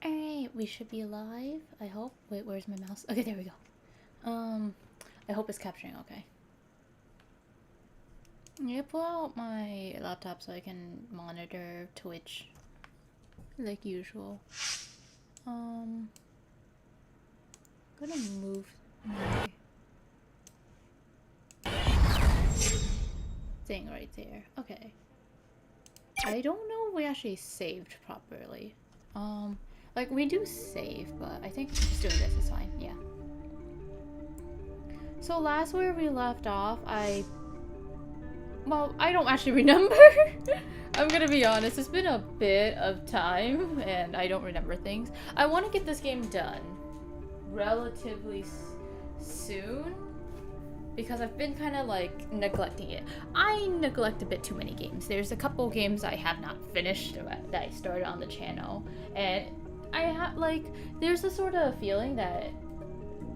Alright, we should be live, I hope. Wait, where's my mouse? Okay, there we go. I hope it's capturing okay. I'm gonna pull out my laptop so I can monitor Twitch like usual. I'm gonna move my thing right there. Okay. I don't know if we actually saved properly. Like we do save, but I think just doing this is fine. Yeah. So last where we left off, well, I don't actually remember. I'm gonna be honest, it's been a bit of time and I don't remember things. I want to get this game done relatively soon because I've been kind of like neglecting it. I neglect a bit too many games. There's a couple games I have not finished that I started on the channel, and I have like, there's a sort of feeling that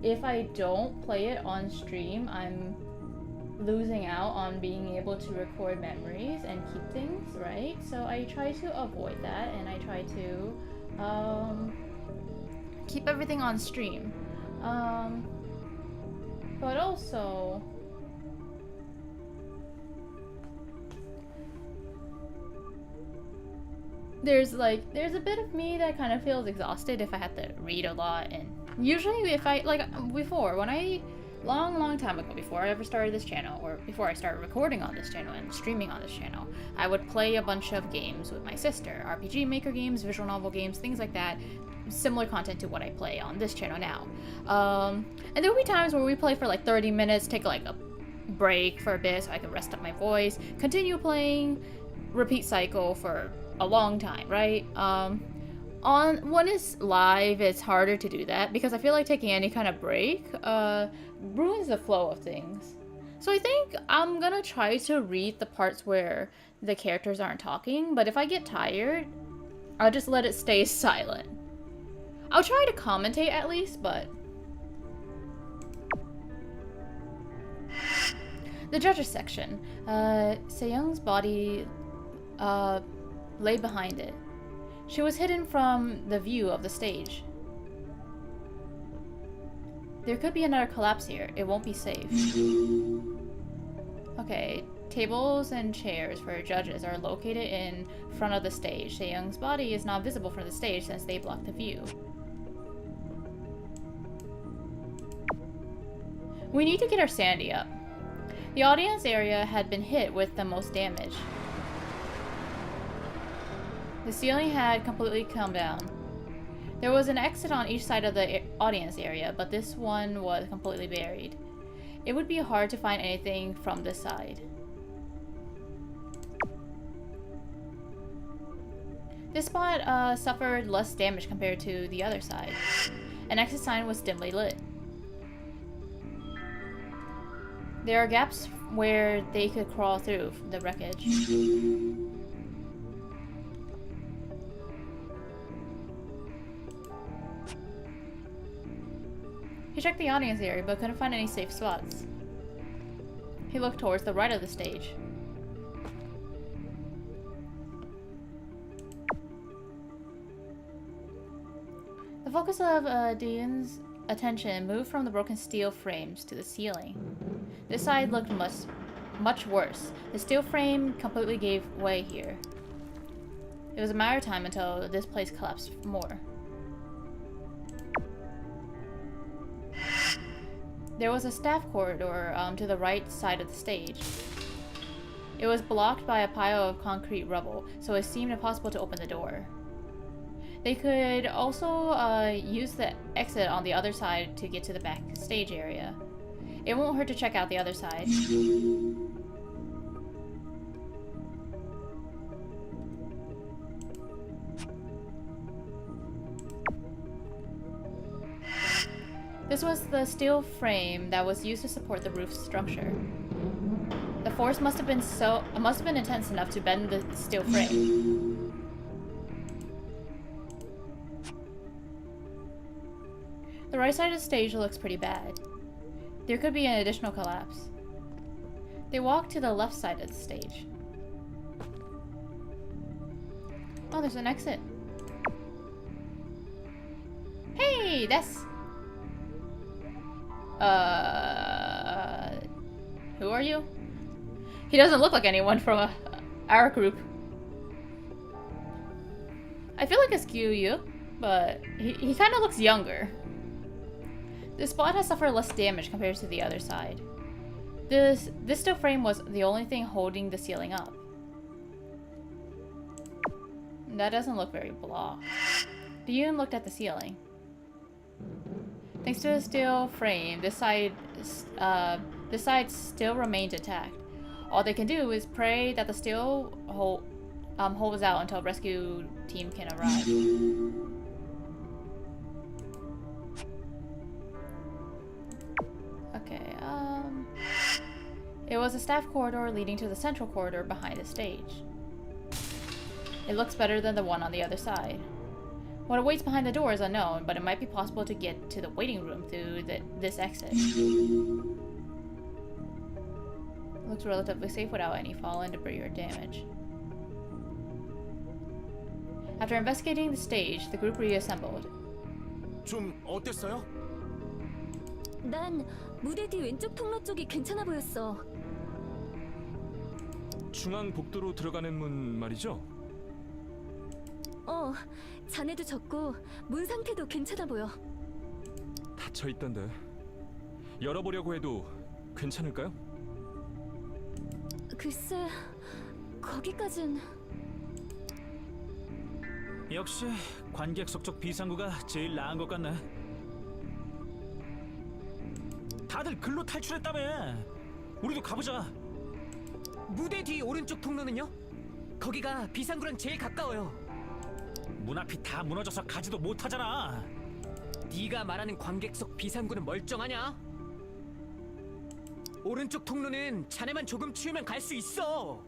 if I don't play it on stream, I'm losing out on being able to record memories and keep things, right? So I try to avoid that, and I try to keep everything on stream. But also, there's a bit of me that kind of feels exhausted if I have to read a lot, and usually if I, like before, when I long time ago, before I ever started this channel, or before I started recording on this channel and streaming on this channel, I would play a bunch of games with my sister. RPG Maker games, visual novel games, things like that. Similar content to what I play on this channel now. And there will be times where we play for like 30 minutes, take like a break for a bit so I can rest up my voice, continue playing, repeat cycle for a long time, right? When it's live, it's harder to do that because I feel like taking any kind of break ruins the flow of things. So I think I'm gonna try to read the parts where the characters aren't talking, but if I get tired, I'll just let it stay silent. I'll try to commentate at least, but... The judges section. Se-young's body lay behind it. She was hidden from the view of the stage. There could be another collapse here. It won't be safe. Okay, tables and chairs for judges are located in front of the stage. Se-young's body is not visible from the stage since they block the view. We need to get our sanity up. The audience area had been hit with the most damage. The ceiling had completely come down. There was an exit on each side of the audience area, but this one was completely buried. It would be hard to find anything from this side. This spot suffered less damage compared to the other side. An exit sign was dimly lit. There are gaps where they could crawl through the wreckage. He checked the audience area but couldn't find any safe spots. He looked towards the right of the stage. The focus of Dean's attention moved from the broken steel frames to the ceiling. This side looked much worse. The steel frame completely gave way here. It was a matter of time until this place collapsed more. There was a staff corridor to the right side of the stage. It was blocked by a pile of concrete rubble, so it seemed impossible to open the door. They could also use the exit on the other side to get to the backstage area. It won't hurt to check out the other side. This was the steel frame that was used to support the roof structure. The force must have been intense enough to bend the steel frame. The right side of the stage looks pretty bad. There could be an additional collapse. They walked to the left side of the stage. Oh, there's an exit. Hey, that's... Who are you? He doesn't look like anyone from our group. I feel like it's Q, but he kind of looks younger. This spot has suffered less damage compared to the other side. This steel frame was the only thing holding the ceiling up. That doesn't look very blocked. Yoon looked at the ceiling. Thanks to the steel frame, this side still remains intact. All they can do is pray that the steel holds out until rescue team can arrive. Okay, it was a staff corridor leading to the central corridor behind the stage. It looks better than the one on the other side. What awaits behind the door is unknown, but it might be possible to get to the waiting room through this exit. Looks relatively safe without any fallen debris or damage. After investigating the stage, the group reassembled. 좀 어땠어요? 난 무대 뒤 왼쪽 통로 쪽이 괜찮아 보였어. 중앙 복도로 들어가는 문 말이죠? 잔해도 적고 문 상태도 괜찮아 보여. 닫혀 있던데. 열어보려고 해도 괜찮을까요? 글쎄, 거기까진... 역시 관객석 쪽 비상구가 제일 나은 것 같네. 다들 글로 탈출했다며. 우리도 가보자. 무대 뒤 오른쪽 통로는요? 거기가 비상구랑 제일 가까워요. 문 앞이 다 무너져서 가지도 못하잖아. 네가 말하는 관객석 비상구는 멀쩡하냐? 오른쪽 통로는 자네만 조금 치우면 갈 수 있어.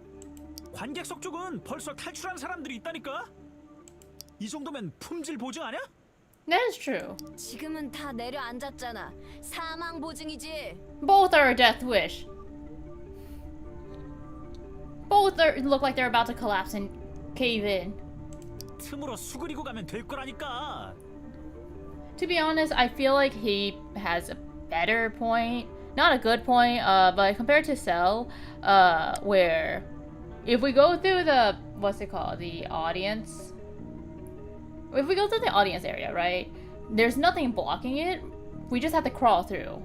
관객석 쪽은 벌써 탈출한 사람들이 있다니까. 이 정도면 품질 보증 아니야? That is true. 지금은 다 내려앉았잖아. 사망 보증이지. Both are a death wish. Both look like they're about to collapse and cave in. 틈으로 수그리고 가면 될 거라니까. To be honest, I feel like he has a better point. Not a good point, but compared to Cell, where if we go through the, what's it called, the audience? If we go through the audience area, right? There's nothing blocking it. We just have to crawl through.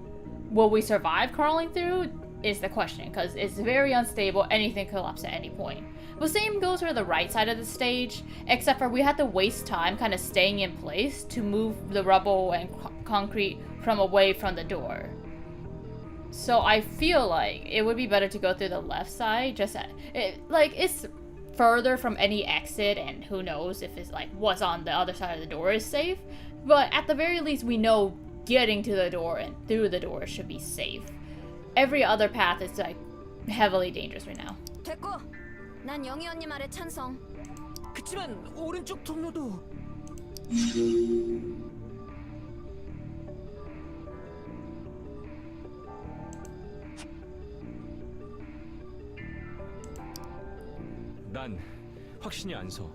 Will we survive crawling through? Is the question, because it's very unstable. Anything could collapse at any point. The same goes for the right side of the stage, except for we had to waste time kind of staying in place to move the rubble and concrete from away from the door. So I feel like it would be better to go through the left side, just it's further from any exit, and who knows if it's like what's on the other side of the door is safe. But at the very least, we know getting to the door and through the door should be safe. Every other path is like heavily dangerous right now. 됐고, 난 영희 언니 말에 찬성. 그치만 오른쪽 통로도... 난 확신이 안 서.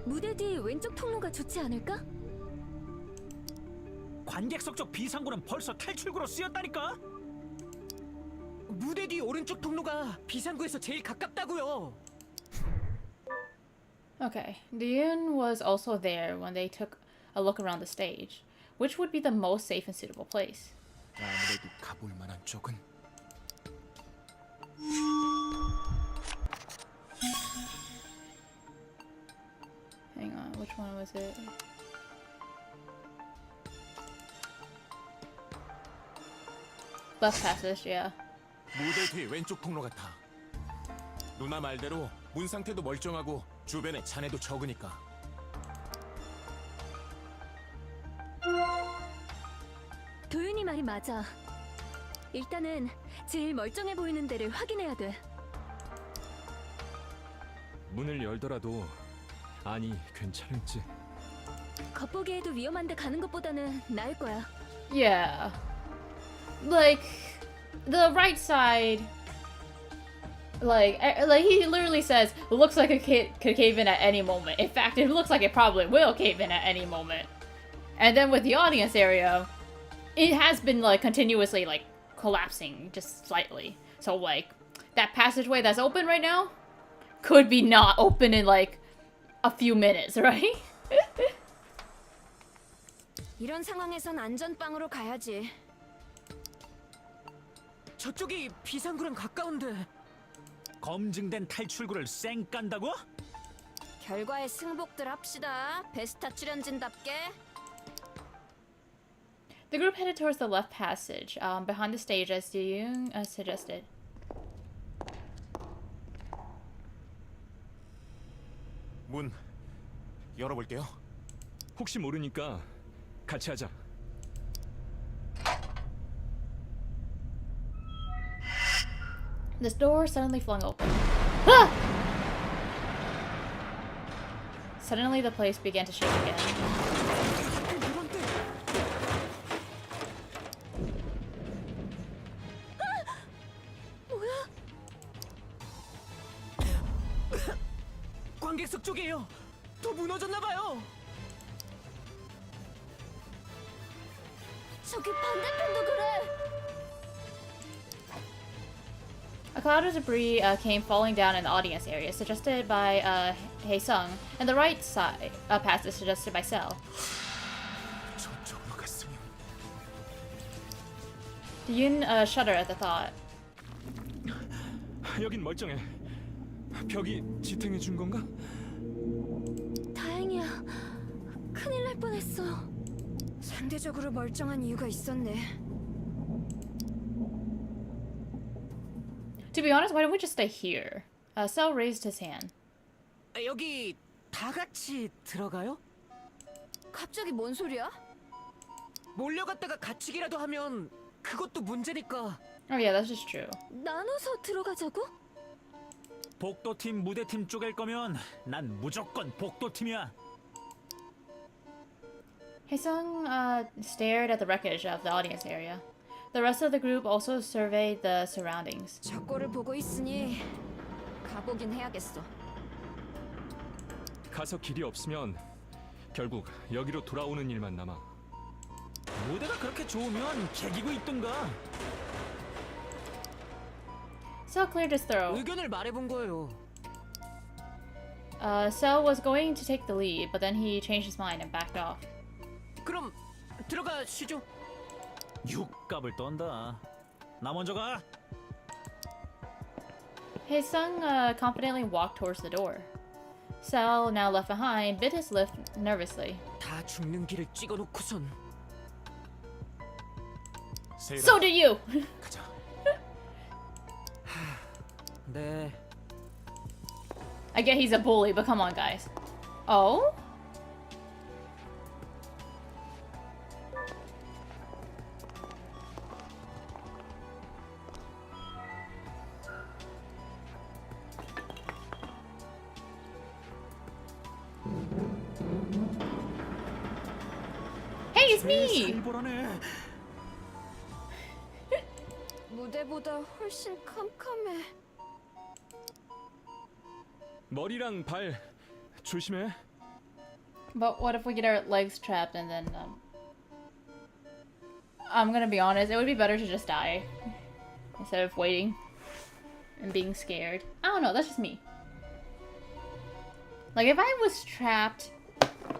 무대 뒤 왼쪽 통로가 좋지 않을까? 관객석 쪽 비상구는 벌써 탈출구로 쓰였다니까. 무대 뒤 오른쪽 통로가 비상구에서 제일 가깝다고요. Okay, Yoon was also there when they took a look around the stage. Which would be the most safe and suitable place? 아무래도 가볼 만한 쪽은... Hang on, which one was it? Left passage, yeah. 무대 뒤 왼쪽 통로 같아. 누나 말대로 문 상태도 멀쩡하고 주변에 잔해도 적으니까. 도윤이 말이 맞아. 일단은 제일 멀쩡해 보이는 데를 확인해야 돼. 문을 열더라도 아니 괜찮을지. 겉보기에도 위험한데 가는 것보다는 나을 거야. Yeah. Like, the right side, like he literally says, looks like it could cave in at any moment. In fact, it looks like it probably will cave in at any moment. And then with the audience area, it has been like continuously like collapsing just slightly. So like that passageway that's open right now could be not open in like a few minutes, right? 이런 상황에선 안전빵으로 가야지. 저쪽이 비상구랑 가까운데. 검증된 탈출구를 쌩 깐다고? 결과에 승복들 합시다. 베스타 출연진답게. The group headed towards the left passage, behind the stage as Young suggested. 문 열어볼게요. 혹시 모르니까 같이 하자. This door suddenly flung open. Ah! Suddenly the place began to shake again. 관객석 쪽이에요. 더 무너졌나 봐요. 저기 반대편도 그래. A cloud of debris came falling down in the audience area, suggested by Hae-sung, and the right side passage suggested by Sel. 저쪽으로 갔으면. Yoon shuddered at the thought. 여긴 멀쩡해. 벽이 지탱해 준 건가? 다행이야. 큰일 날 뻔했어. 상대적으로 멀쩡한 이유가 있었네. To be honest, why don't we just stay here? Sel raised his hand. 여기 다 같이 들어가요? 갑자기 뭔 소리야? 몰려갔다가 갇히기라도 하면 그것도 문제니까. Oh yeah, that's just true. 나눠서 들어가자고? 복도팀 무대팀 쪼갤 거면 난 무조건 복도팀이야. Hae-sung stared at the wreckage of the audience area. The rest of the group also surveyed the surroundings. 저 꼴을 보고 있으니 가보긴 해야겠어. 가서 길이 없으면 결국 여기로 돌아오는 일만 남아. 무대가 그렇게 좋으면 개기고 있던가. Sel cleared his throat. 의견을 말해본 거예요. Sel was going to take the lead, but then he changed his mind and backed off. 그럼 들어가시죠. 육갑을 떤다. 나 먼저 가. Hae-sung confidently walked towards the door. Sel, now left behind, bit his lip nervously. 다 죽는 길을 찍어놓고선. 세일아, So do you! 가자. 네. I get he's a bully, but come on, guys. Oh? Hey, it's me! 살벌하네. 무대보다 훨씬 캄캄해. 머리랑 발 조심해. But what if we get our legs trapped and then, I'm gonna be honest, it would be better to just die. Instead of waiting and being scared. I don't know, that's just me. Like, if I was trapped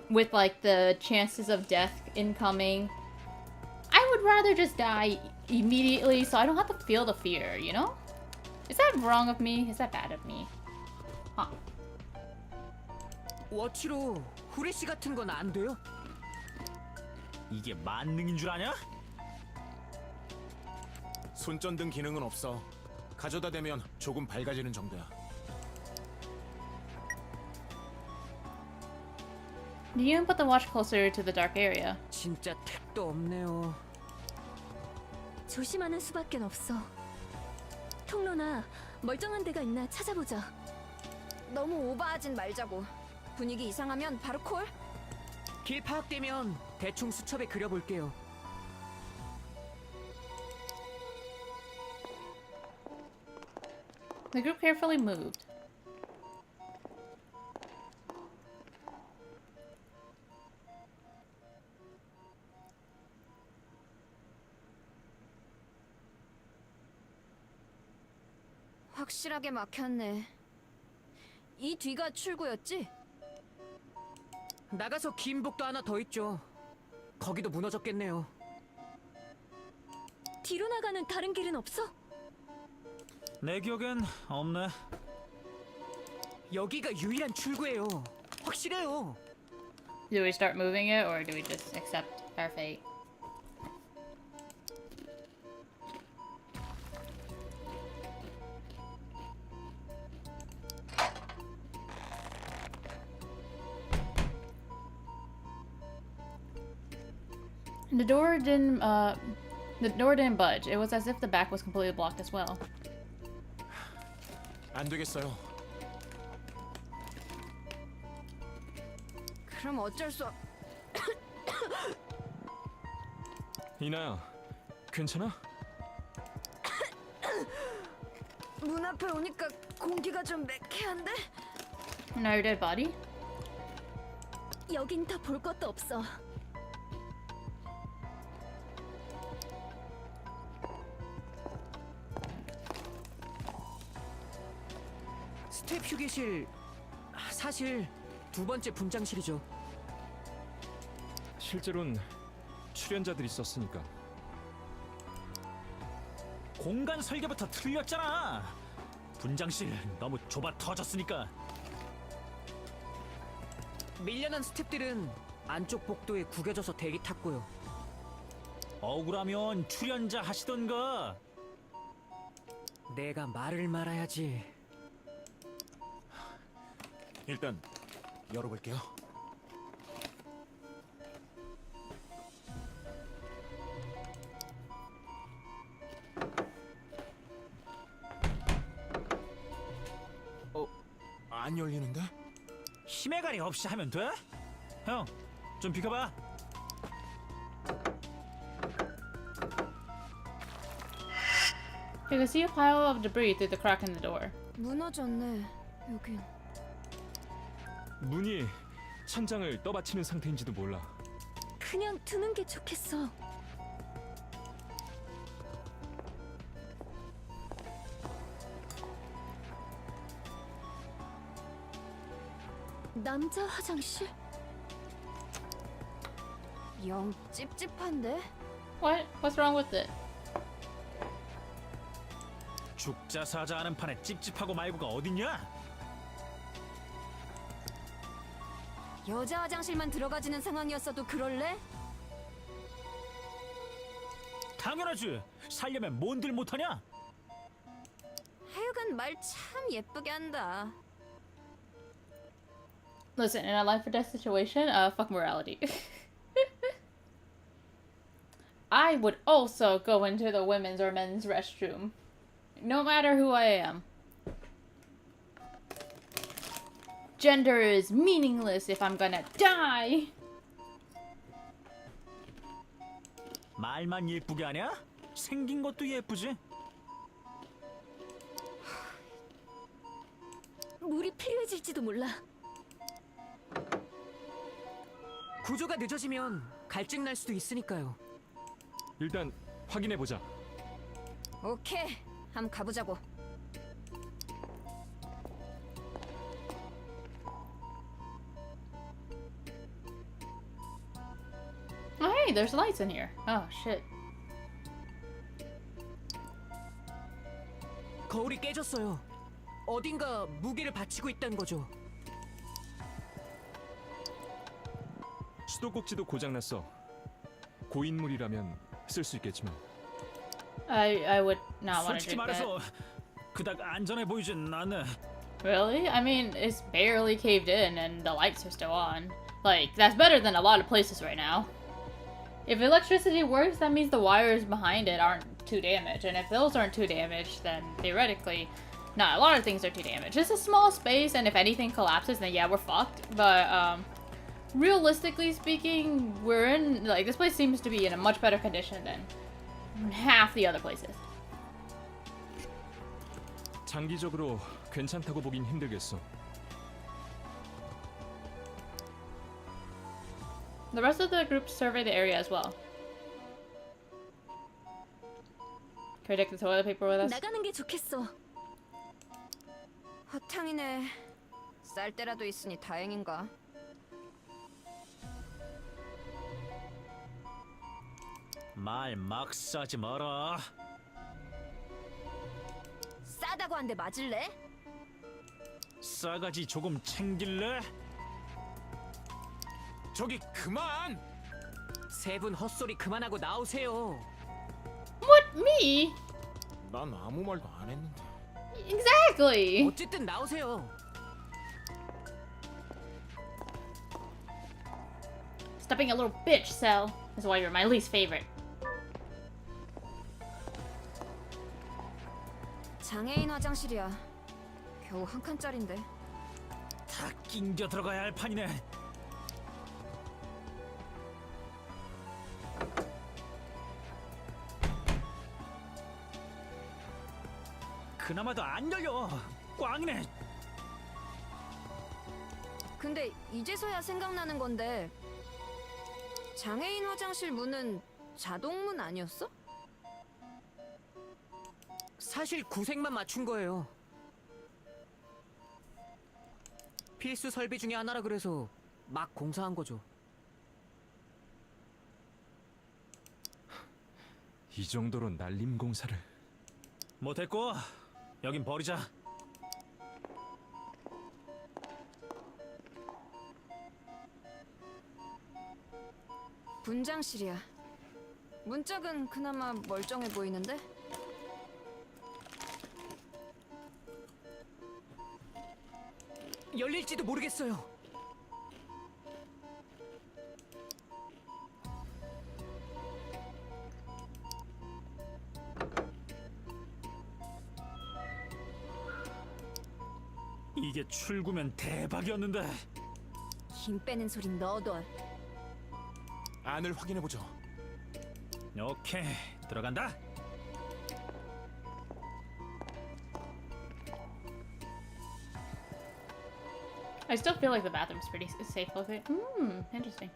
with, like, the chances of death incoming, I would rather just die immediately so I don't have to feel the fear, you know? Is that wrong of me? Is that bad of me? Huh. 워치로 후레쉬 같은 건 안 돼요? 이게 만능인 줄 아냐? 손전등 기능은 없어. 가져다 대면 조금 밝아지는 정도야. Yoon put the watch closer to the dark area. 진짜 택도 없네요. 조심하는 수밖엔 없어. 통로나 멀쩡한 데가 있나 찾아보자. 너무 오버하진 말자고. 분위기 이상하면 바로 콜? 길 파악되면 대충 수첩에 그려볼게요. The group carefully moved. 확실하게 막혔네. 이 뒤가 출구였지? 나가서 긴복도 하나 더 있죠. 거기도 무너졌겠네요. 뒤로 나가는 다른 길은 없어? 내 기억엔 없네. 여기가 유일한 출구예요. 확실해요. Do we start moving it or do we just accept our fate? The door didn't budge. It was as if the back was completely blocked as well. 안 되겠어요. 그럼 어쩔 수 없... 이나야, 괜찮아? 문 앞에 오니까 공기가 좀 매캐한데? Now your dead body? 여긴 다 볼 것도 없어. 스텝 휴게실 사실 두 번째 분장실이죠. 실제로는 출연자들이 썼으니까. 공간 설계부터 틀렸잖아. 분장실 너무 좁아 터졌으니까. 밀려난 스텝들은 안쪽 복도에 구겨져서 대기 탔고요. 억울하면 출연자 하시던가. 내가 말을 말아야지. 일단 열어볼게요. 안 열리는데? 힘의 가리 없이 하면 돼? 형, 좀 비켜봐. You can see a pile of debris through the crack in the door. 무너졌네, 여긴. 문이 천장을 떠받치는 상태인지도 몰라. 그냥 두는 게 좋겠어. 남자 화장실? 영 찝찝한데? What? What's wrong with it? 죽자 사자 하는 판에 찝찝하고 말고가 어딨냐? 여자 화장실만 들어가지는 상황이었어도 그럴래? 당연하지. 살려면 뭔들 못하냐? 하여간 말 참 예쁘게 한다. Listen, in a life or death situation, fuck morality. I would also go into the women's or men's restroom. No matter who I am. Gender is meaningless if I'm gonna die. 말만 예쁘게 하냐? 생긴 것도 예쁘지. 물이 필요해질지도 몰라. 구조가 늦어지면 갈증 날 수도 있으니까요. 일단 확인해 보자. 오케이, 한번 가보자고. Oh hey, there's lights in here. Oh shit. 거울이 깨졌어요. 어딘가 무게를 받치고 있다는 거죠. 수도꼭지도 고장났어. 고인물이라면 쓸 수 있겠지만. I would not want to 솔직히 drink that. 말해서 그닥 안전해 보이진 않네. Really? I mean, it's barely caved in and the lights are still on. Like, that's better than a lot of places right now. If electricity works, that means the wires behind it aren't too damaged. And if those aren't too damaged, then theoretically, not a lot of things are too damaged. It's a small space, and if anything collapses, then yeah, we're fucked. But, realistically speaking, we're in, like, this place seems to be in a much better condition than half the other places. 장기적으로 괜찮다고 보긴 힘들겠어. The rest of the group survey the area as well. Can we take the toilet paper with us? 나가는 게 좋겠어. 허탕이네. 쌀 때라도 있으니 다행인가. 말 막 싸지 마라. 싸다고 한 대 맞을래? 싸가지 조금 챙길래? 저기 그만! 세 분 헛소리 그만하고 나오세요. What, me? 난 아무 말도 안 했는데. Exactly. 어쨌든 나오세요. Stop being a little bitch, Cell. That's why you're my least favorite. 장애인 화장실이야. 겨우 한 칸짜린데. 다 낑겨 들어가야 할 판이네. 그나마도 안 열려. 꽝이네. 근데 이제서야 생각나는 건데 장애인 화장실 문은 자동문 아니었어? 사실 구색만 맞춘 거예요. 필수 설비 중에 하나라 그래서 막 공사한 거죠. 이 정도로 날림 공사를. 못했고 여긴 버리자. 분장실이야. 문짝은 그나마 멀쩡해 보이는데? 열릴지도 모르겠어요. 이게 출구면 대박이었는데. 힘 빼는 소린 너도. 안을 확인해보죠. 오케이, 들어간다. I still feel like the bathroom's pretty safe looking. Interesting.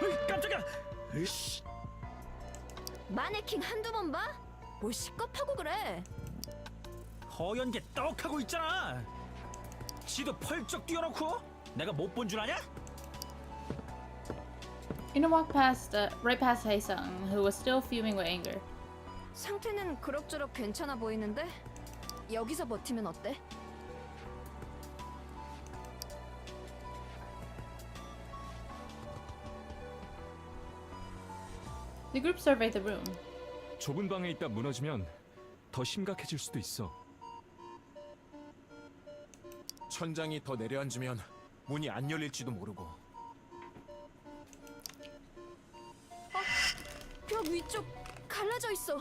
으이, 깜짝이야. 으이씨. 마네킹 한두 번 봐? 뭘 시겁하고 그래? 허연계 떡하고 있잖아. 지도 펄쩍 뛰어놓고 내가 못 본 줄 아냐? Ina walked past, right past Haesung, who was still fuming with anger. 상태는 그럭저럭 괜찮아 보이는데? 여기서 버티면 어때? The group surveyed the room. 좁은 방에 있다 무너지면 더 심각해질 수도 있어. 천장이 더 내려앉으면 문이 안 열릴지도 모르고. 벽 위쪽 갈라져 있어.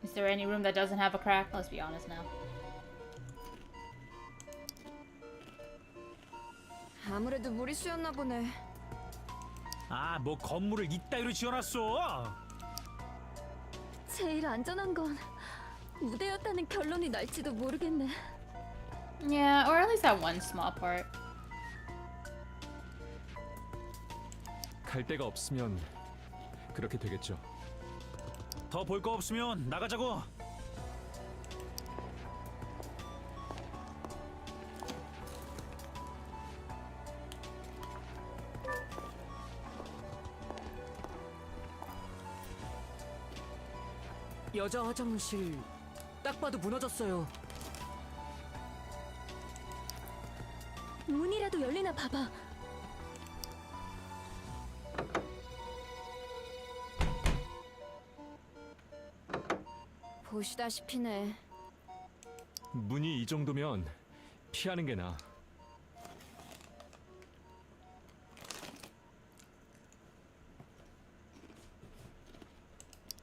Is there any room that doesn't have a crack? Let's be honest now. 아무래도 무리수였나 보네. 아, 뭐 건물을 이따위로 지어놨어. 제일 안전한 건 무대였다는 결론이 날지도 모르겠네. Yeah, or at least that one small part. 갈 데가 없으면 그렇게 되겠죠. 더 볼 거 없으면 나가자고. 여자 화장실 딱 봐도 무너졌어요. 문이라도 열리나 봐봐. 보시다시피네. 문이 이 정도면 피하는 게 나아.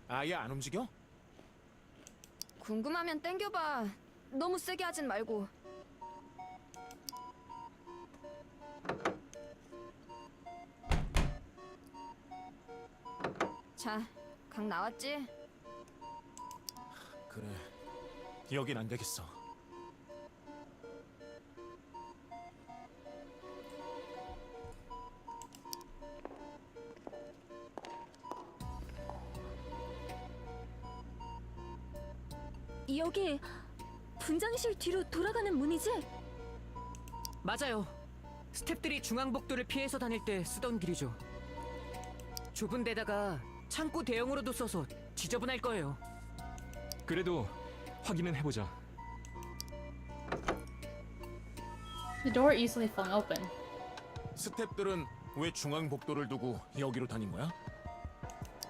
아예 안 움직여? 궁금하면 땡겨봐. 너무 세게 하진 말고. 자, 각 나왔지? 그래. 여긴 안 되겠어. 여기 분장실 뒤로 돌아가는 문이지? 맞아요. 스탭들이 중앙복도를 피해서 다닐 때 쓰던 길이죠. 좁은 데다가 창고 대용으로도 써서 지저분할 거예요. 그래도 확인은 해보자. The door easily flung open. 스탭들은 왜 중앙 복도를 두고 여기로 다닌 거야?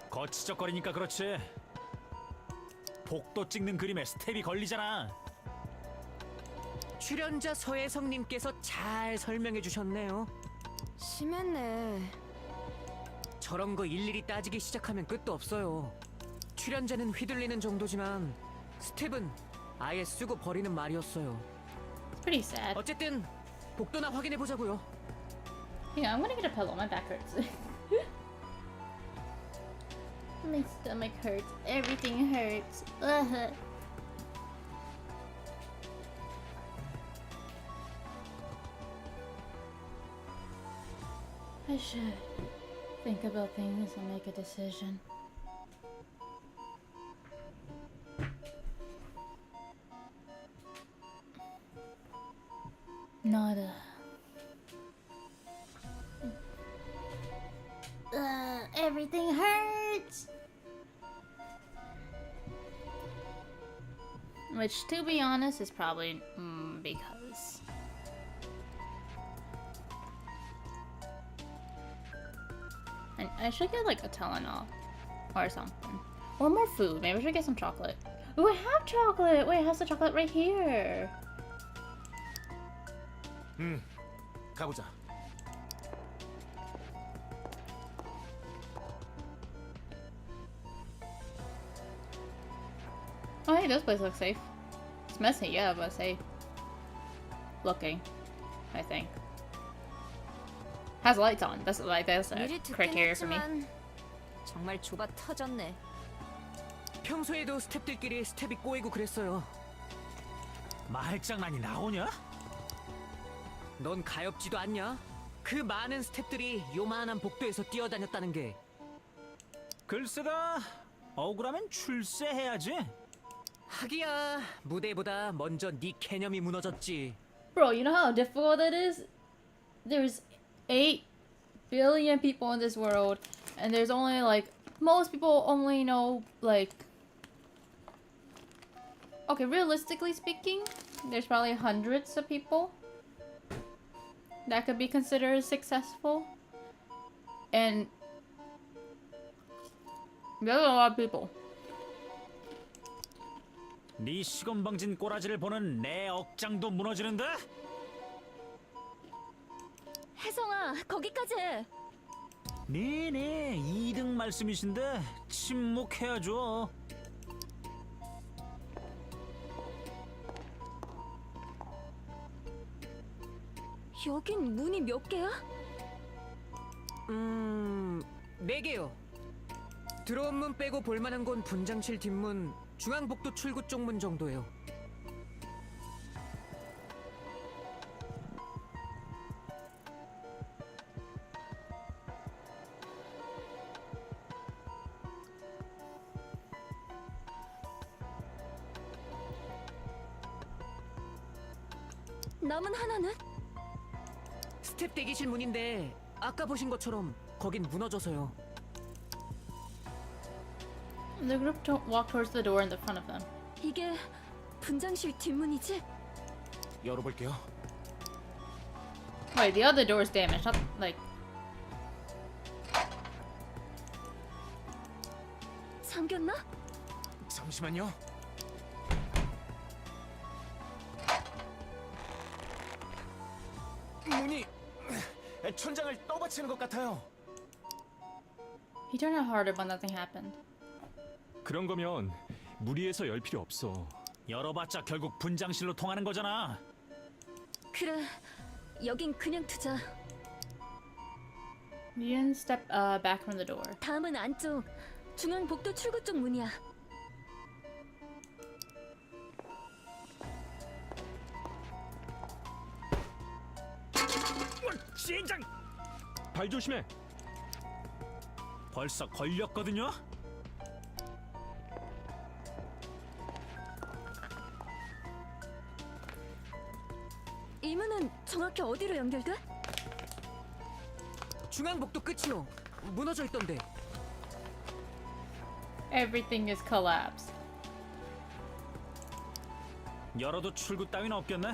거치적거리니까 그렇지. 복도 찍는 그림에 스텝이 걸리잖아. 출연자 서혜성님께서 잘 설명해 주셨네요. 심했네. 저런 거 일일이 따지기 시작하면 끝도 없어요. 출연자는 휘둘리는 정도지만 스텝은 아예 쓰고 버리는 말이었어요. It's pretty sad. 어쨌든 복도나 확인해 보자고요. Yeah, I'm gonna get a pillow. My back hurts. My stomach hurts. Everything hurts. Ugh. I should think about things and make a decision. Nada. Everything hurts. Which, to be honest, is probably because. And I should get like a Tylenol or something. Or more food. Maybe I should get some chocolate. Oh, I have chocolate! Wait, how's the chocolate right here? 가보자. Oh, hey, this place looks safe. It's messy, yeah, but safe. Looking, I think. Has lights on. That's a 일이 듣긴 criteria for me. 했지만 정말 좁아 터졌네. 평소에도 스탭들끼리 스텝이 꼬이고 그랬어요. 말장난이 나오냐? 넌 가엾지도 않냐? 그 많은 스탭들이 요만한 복도에서 뛰어다녔다는 게. 글쎄다. 억울하면 출세해야지. 하기야 무대보다 먼저 네 개념이 무너졌지. Bro, you know how difficult it is? There's 8 billion people in this world, and there's only like, most people only know like, okay, realistically speaking, there's probably hundreds of people that could be considered successful, and there's a lot of people. 네 시건방진 꼬라지를 보는 내 억장도 무너지는데? 혜성아, 거기까지. 네네 2등 말씀이신데 침묵해야죠. 여긴 문이 몇 개야? 4개요. 들어온 문 빼고 볼만한 건 분장실 뒷문, 중앙복도 출구 쪽 문 정도예요. 남은 하나는? 스텝 대기실 문인데 아까 보신 것처럼 거긴 무너져서요. The group walk towards the door in the front of them. 이게 분장실 뒷문이지? 열어볼게요. Wait, the other door is damaged. Not like. 잠겼나? 잠시만요. 문이 천장을 떠받치는 것 같아요. He turned it harder, but nothing happened. 그런 거면 무리해서 열 필요 없어. 열어봤자 결국 분장실로 통하는 거잖아. 그래, 여긴 그냥 두자. You didn't step back from the door. 다음은 안쪽, 중앙복도 출구 쪽 문이야. 진장! 발 조심해. 벌써 걸렸거든요? 이 문은 정확히 어디로 연결돼? 중앙복도 끝이요. 무너져 있던데. Everything is collapsed. 열어도 출구 따윈 없겠네.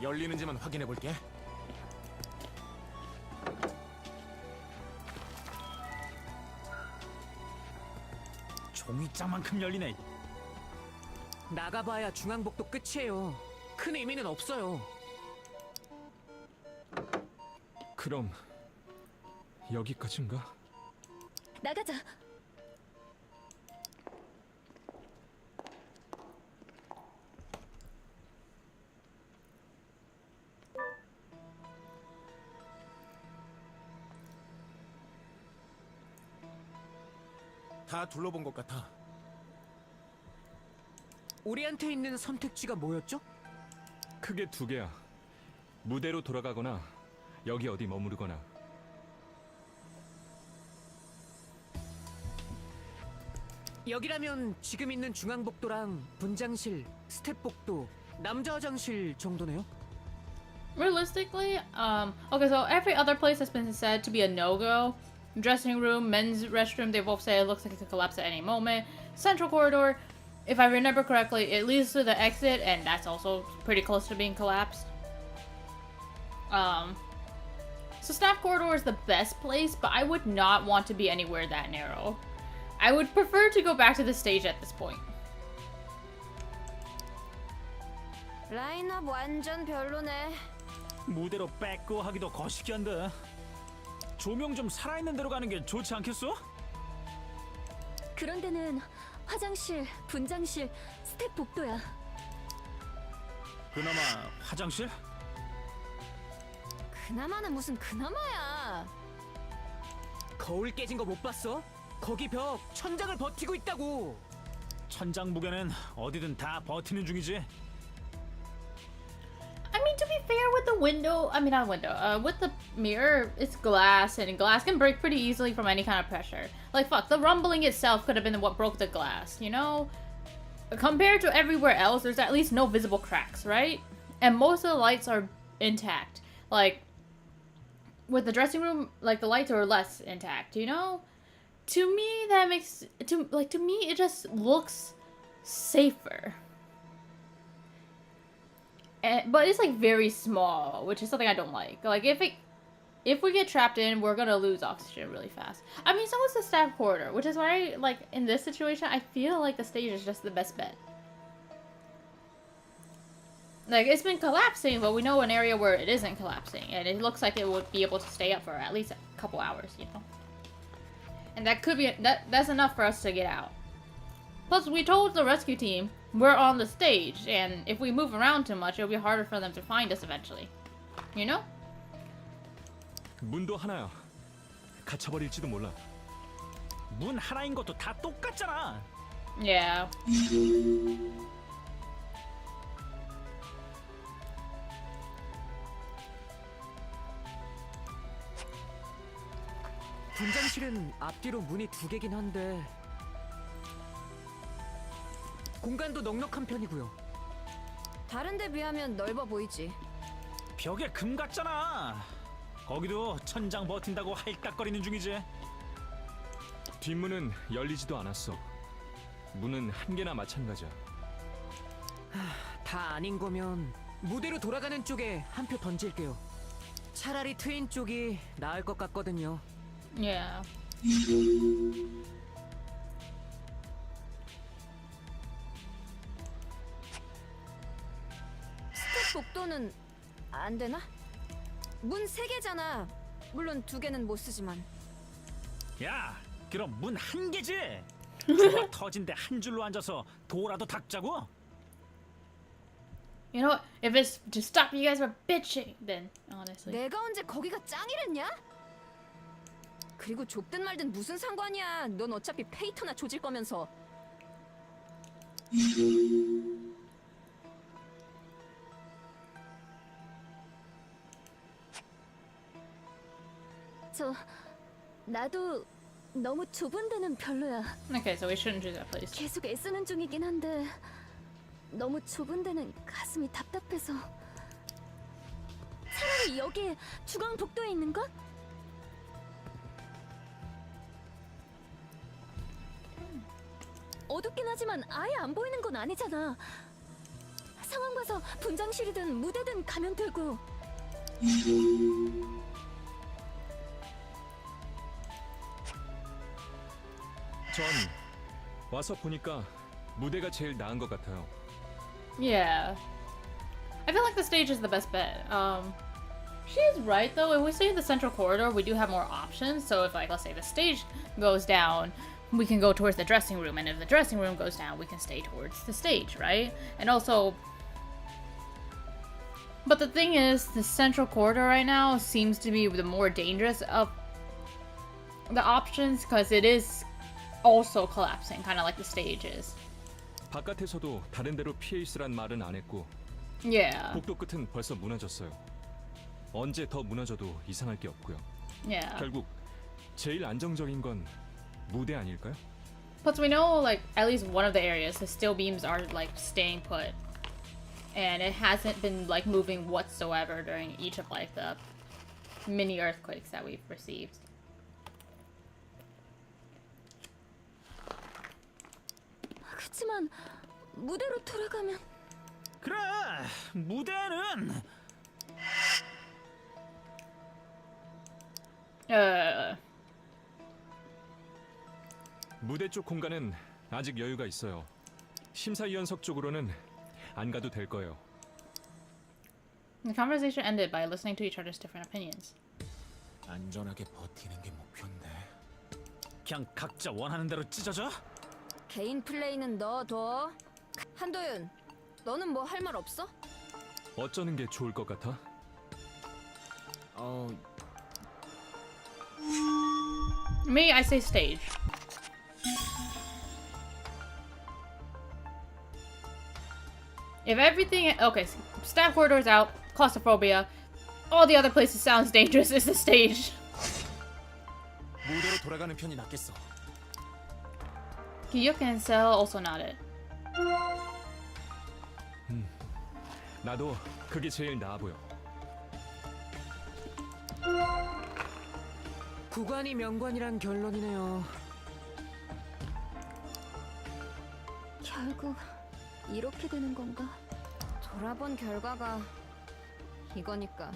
열리는지만 확인해 볼게. 종이장만큼 열리네. 나가봐야 중앙복도 끝이에요. 큰 의미는 없어요. 그럼 여기까지인가? 나가자. 다 둘러본 것 같아. 우리한테 있는 선택지가 뭐였죠? 크게 두 개야. 무대로 돌아가거나 여기 어디 머무르거나. 여기라면 지금 있는 중앙복도랑 분장실, 스텝복도, 남자 화장실 정도네요. Realistically, okay, so every other place has been said to be a no-go. Dressing room, men's restroom, they both say it looks like it could collapse at any moment. Central corridor, if I remember correctly, it leads to the exit, and that's also pretty close to being collapsed. So staff corridor is the best place, but I would not want to be anywhere that narrow. I would prefer to go back to the stage at this point. 라인업 완전 별로네. 무대로 뺏고 하기도 거시기한데. 조명 좀 살아있는 데로 가는 게 좋지 않겠어? 그런 데는 화장실, 분장실, 스텝 복도야. 그나마 화장실? 그나마는 무슨 그나마야. 거울 깨진 거 못 봤어? 거기 벽 천장을 버티고 있다고. 천장 무게는 어디든 다 버티는 중이지. I mean, to be fair, with the window, I mean, not window, with the mirror, it's glass, and glass can break pretty easily from any kind of pressure. Like, fuck, the rumbling itself could have been what broke the glass, you know? Compared to everywhere else, there's at least no visible cracks, right? And most of the lights are intact. Like, with the dressing room, like, the lights are less intact, you know? To me, that makes, to me, it just looks safer. But it's like very small, which is something I don't like. Like if we get trapped in, we're gonna lose oxygen really fast. I mean, so is the staff corridor, which is why, like, in this situation, I feel like the stage is just the best bet. Like, it's been collapsing, but we know an area where it isn't collapsing, and it looks like it would be able to stay up for at least a couple hours, you know. And that could be that's enough for us to get out. Plus, we told the rescue team we're on the stage, and if we move around too much, it'll be harder for them to find us eventually. You know? 문도 하나야. 갇혀버릴지도 몰라. 문 하나인 것도 다 똑같잖아. Yeah. 분장실은 앞뒤로 문이 두 개긴 한데 공간도 넉넉한 편이고요. 다른 데 비하면 넓어 보이지. 벽에 금 같잖아. 거기도 천장 버틴다고 할깍거리는 중이지. 뒷문은 열리지도 않았어. 문은 한 개나 마찬가지야. 다 아닌 거면 무대로 돌아가는 쪽에 한 표 던질게요. 차라리 트윈 쪽이 나을 것 같거든요. Yeah. 스텝 복도는 안 되나? 문 3개잖아. 물론 2개는 못 쓰지만. 야, 그럼 문 한 개지. 조각 터진 데 한 줄로 앉아서 도라도 닦자고. You know what? If it's to stop you guys from bitching, then honestly. 내가 언제 거기가 짱이랬냐? 그리고 좁든 말든 무슨 상관이야. 넌 어차피 페이터나 조질 거면서. 나도 너무 좁은 데는 별로야. Okay, so we shouldn't choose that place. 계속 애쓰는 중이긴 한데 너무 좁은 데는 가슴이 답답해서. 차라리 여기 중앙 복도에 있는 것? 어둡긴 하지만 아예 안 보이는 건 아니잖아. 상황 봐서 분장실이든 무대든 가면 되고. 전 와서 보니까 무대가 제일 나은 것 같아요. Yeah. I feel like the stage is the best bet. She's right though. If we stay in the central corridor, we do have more options. So if, like, let's say the stage goes down, we can go towards the dressing room, and if the dressing room goes down, we can stay towards the stage, right? And also, but the thing is, the central corridor right now seems to be the more dangerous of the options because it is also collapsing, kind of like the stage is. 바깥에서도 다른 데로 피해 있으란 말은 안 했고 Yeah. 복도 끝은 벌써 무너졌어요. 언제 더 무너져도 이상할 게 없고요. Yeah. 결국 제일 안정적인 건 무대 아닐까요? Plus, we know, like, at least one of the areas, the steel beams are, like, staying put. And it hasn't been, like, moving whatsoever during each of, like, the mini earthquakes that we've received. 그치만 무대로 돌아가면. 그래, 무대는 무대 쪽 공간은 아직 여유가 있어요. 심사위원석 쪽으로는 안 가도 될 거예요. The conversation ended by listening to each other's different opinions. 안전하게 버티는 게 목표인데. 그냥 각자 원하는 대로 찢어져? 개인 플레이는 넣어둬. 한도윤, 너는 뭐 할 말 없어? 어쩌는 게 좋을 것 같아? Me, I say stage. If everything... Okay, staff corridor's out, claustrophobia. All the other places sounds dangerous is the stage. 무대로 돌아가는 편이 낫겠어. Kiyuk and Cell also nodded. 나도 그게 제일 나아 보여. 구관이 명관이란 결론이네요. 결국 이렇게 되는 건가? 돌아본 결과가 이거니까.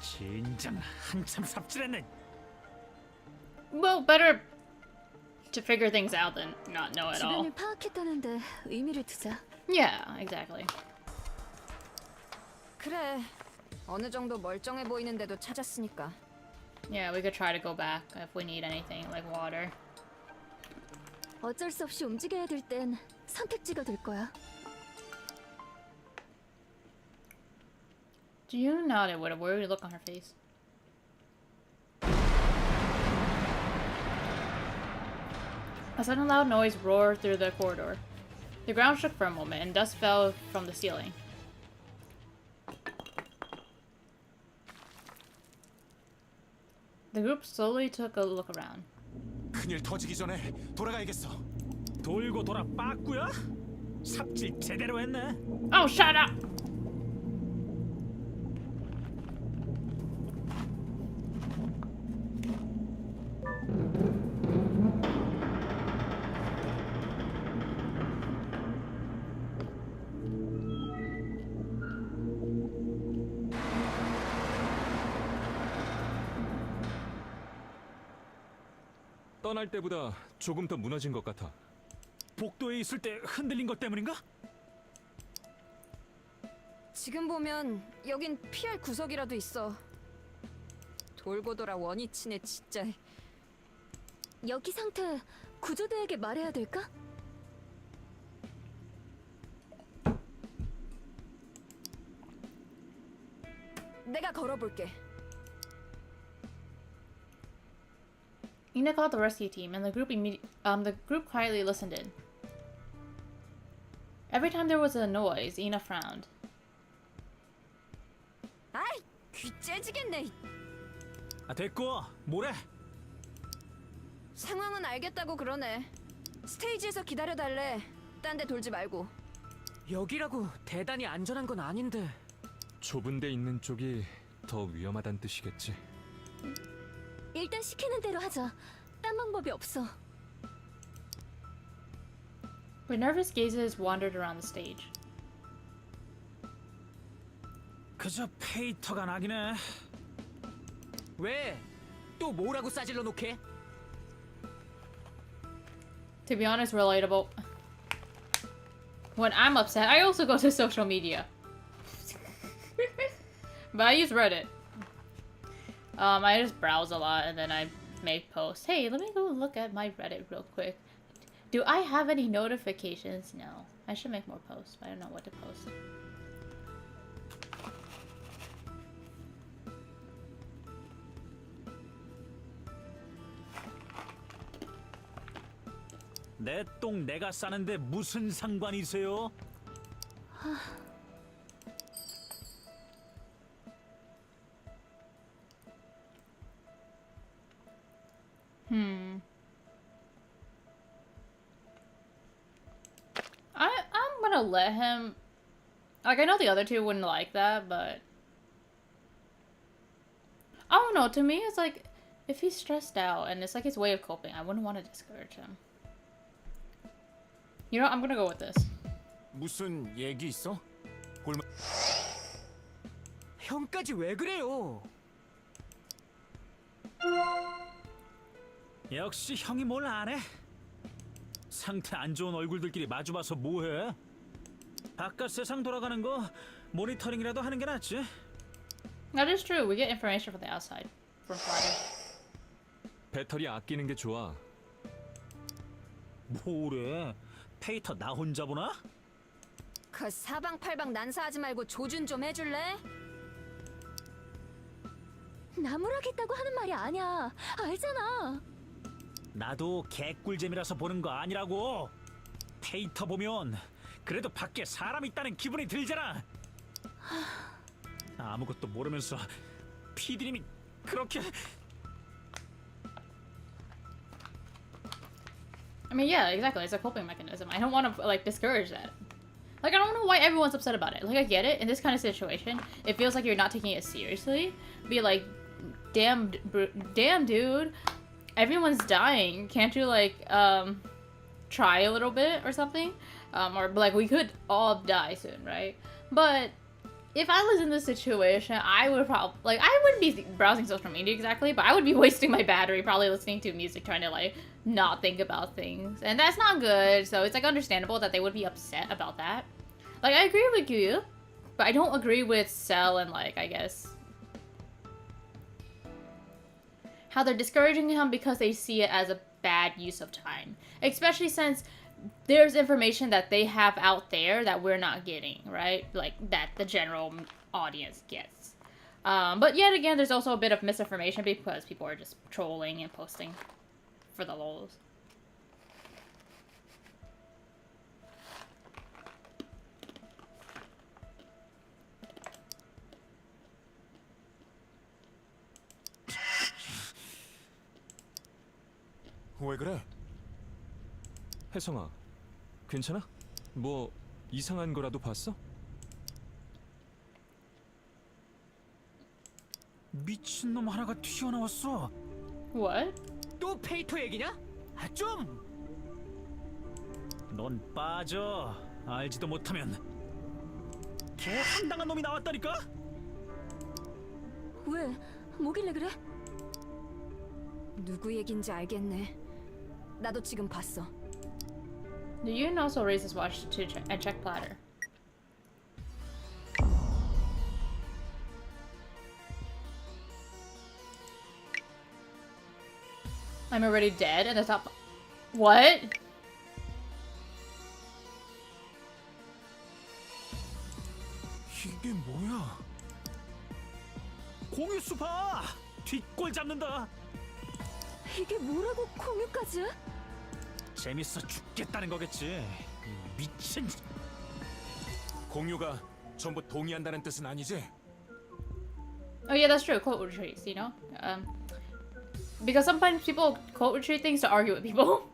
진정 한참 삽질했네. Well, better to figure things out than not know at all. 주변을 파악했다는데 의미를 두자. Yeah, exactly. 그래, 어느 정도 멀쩡해 보이는데도 찾았으니까. Yeah, we could try to go back if we need anything, like water. 어쩔 수 없이 움직여야 될 땐 선택지가 될 거야. June nodded with a worried look on her face. A sudden loud noise roared through the corridor. The ground shook for a moment, and dust fell from the ceiling. The group slowly took a look around. 큰일 터지기 전에 돌아가야겠어. 돌고 돌아 빠꾸야? 삽질 제대로 했네. Oh, shut up! 떠날 때보다 조금 더 무너진 것 같아. 복도에 있을 때 흔들린 것 때문인가? 지금 보면 여긴 피할 구석이라도 있어. 돌고 돌아 원이 치네 진짜. 여기 상태 구조대에게 말해야 될까? 내가 걸어볼게. Ina called the rescue team, and the group quietly listened in. Every time there was a noise, Ina frowned. 아이, 귀 째지겠네. 아 됐고 뭐래? 상황은 알겠다고 그러네. 스테이지에서 기다려달래. 딴 데 돌지 말고. 여기라고 대단히 안전한 건 아닌데. 좁은 데 있는 쪽이 더 위험하단 뜻이겠지. 일단 시키는 대로 하자. 딴 방법이 없어. With nervous gazes wandered around the stage. 그저 페이터가 나긴 해. 왜? 또 뭐라고 싸질러 놓게? To be honest, relatable. When I'm upset, I also go to social media. But I use Reddit. I just browse a lot and then I make posts. Hey, let me go look at my Reddit real quick. Do I have any notifications? No. I should make more posts, but I don't know what to post. 내 똥 내가 싸는데 무슨 상관이세요? I'm gonna let him. Like, I know the other two wouldn't like that, but I don't know. To me, it's like if he's stressed out and it's like his way of coping, I wouldn't want to discourage him. You know, I'm gonna go with this. 무슨 얘기 있어? 골목 형까지 왜 그래요? 역시 형이 뭘 안 해? 상태 안 좋은 얼굴들끼리 마주봐서 뭐해? 바깥 세상 돌아가는 거 모니터링이라도 하는 게 낫지. That is true. We get information from the outside. From Friday. 배터리 아끼는 게 좋아. 뭐래? 페이터 나 혼자 보나? 그 사방팔방 난사하지 말고 조준 좀 해줄래? 나무라겠다고 하는 말이 아니야. 알잖아. 나도 개꿀잼이라서 보는 거 아니라고. 페이터 보면 그래도 밖에 사람 있다는 기분이 들잖아. 아무것도 모르면서 피디님이 그렇게. I mean, yeah, exactly. It's a coping mechanism. I don't want to like discourage that. Like, I don't know why everyone's upset about it. Like, I get it. In this kind of situation, it feels like you're not taking it seriously. Be like, damn, dude, everyone's dying. Can't you like try a little bit or something? Or like we could all die soon, right? But if I was in this situation, I would probably like I wouldn't be browsing social media exactly, but I would be wasting my battery, probably listening to music, trying to like not think about things, and that's not good. So it's like understandable that they would be upset about that. Like, I agree with you, but I don't agree with Cell and like I guess how they're discouraging him because they see it as a bad use of time, especially since there's information that they have out there that we're not getting, right? Like, that the general audience gets. But yet again, there's also a bit of misinformation because people are just trolling and posting for the lols. 왜 그래? 혜성아, 괜찮아? 뭐 이상한 거라도 봤어? 미친놈 하나가 튀어나왔어. What? 또 페이터 얘기냐? 아, 좀! 넌 빠져. 알지도 못하면. 개 황당한 놈이 나왔다니까? 왜? 뭐길래 그래? 누구 얘긴지 알겠네. 나도 지금 봤어. The Yun also raised his watch to check platter. I'm already dead at the top. What? 이게 뭐야? 공유수 봐! 뒷골 잡는다. 이게 뭐라고 공유까지? 재밌어 죽겠다는 거겠지. 이 미친. 공유가 전부 동의한다는 뜻은 아니지? Oh yeah, that's true. Quote retreats, you know? Because sometimes people quote retreat things to argue with people.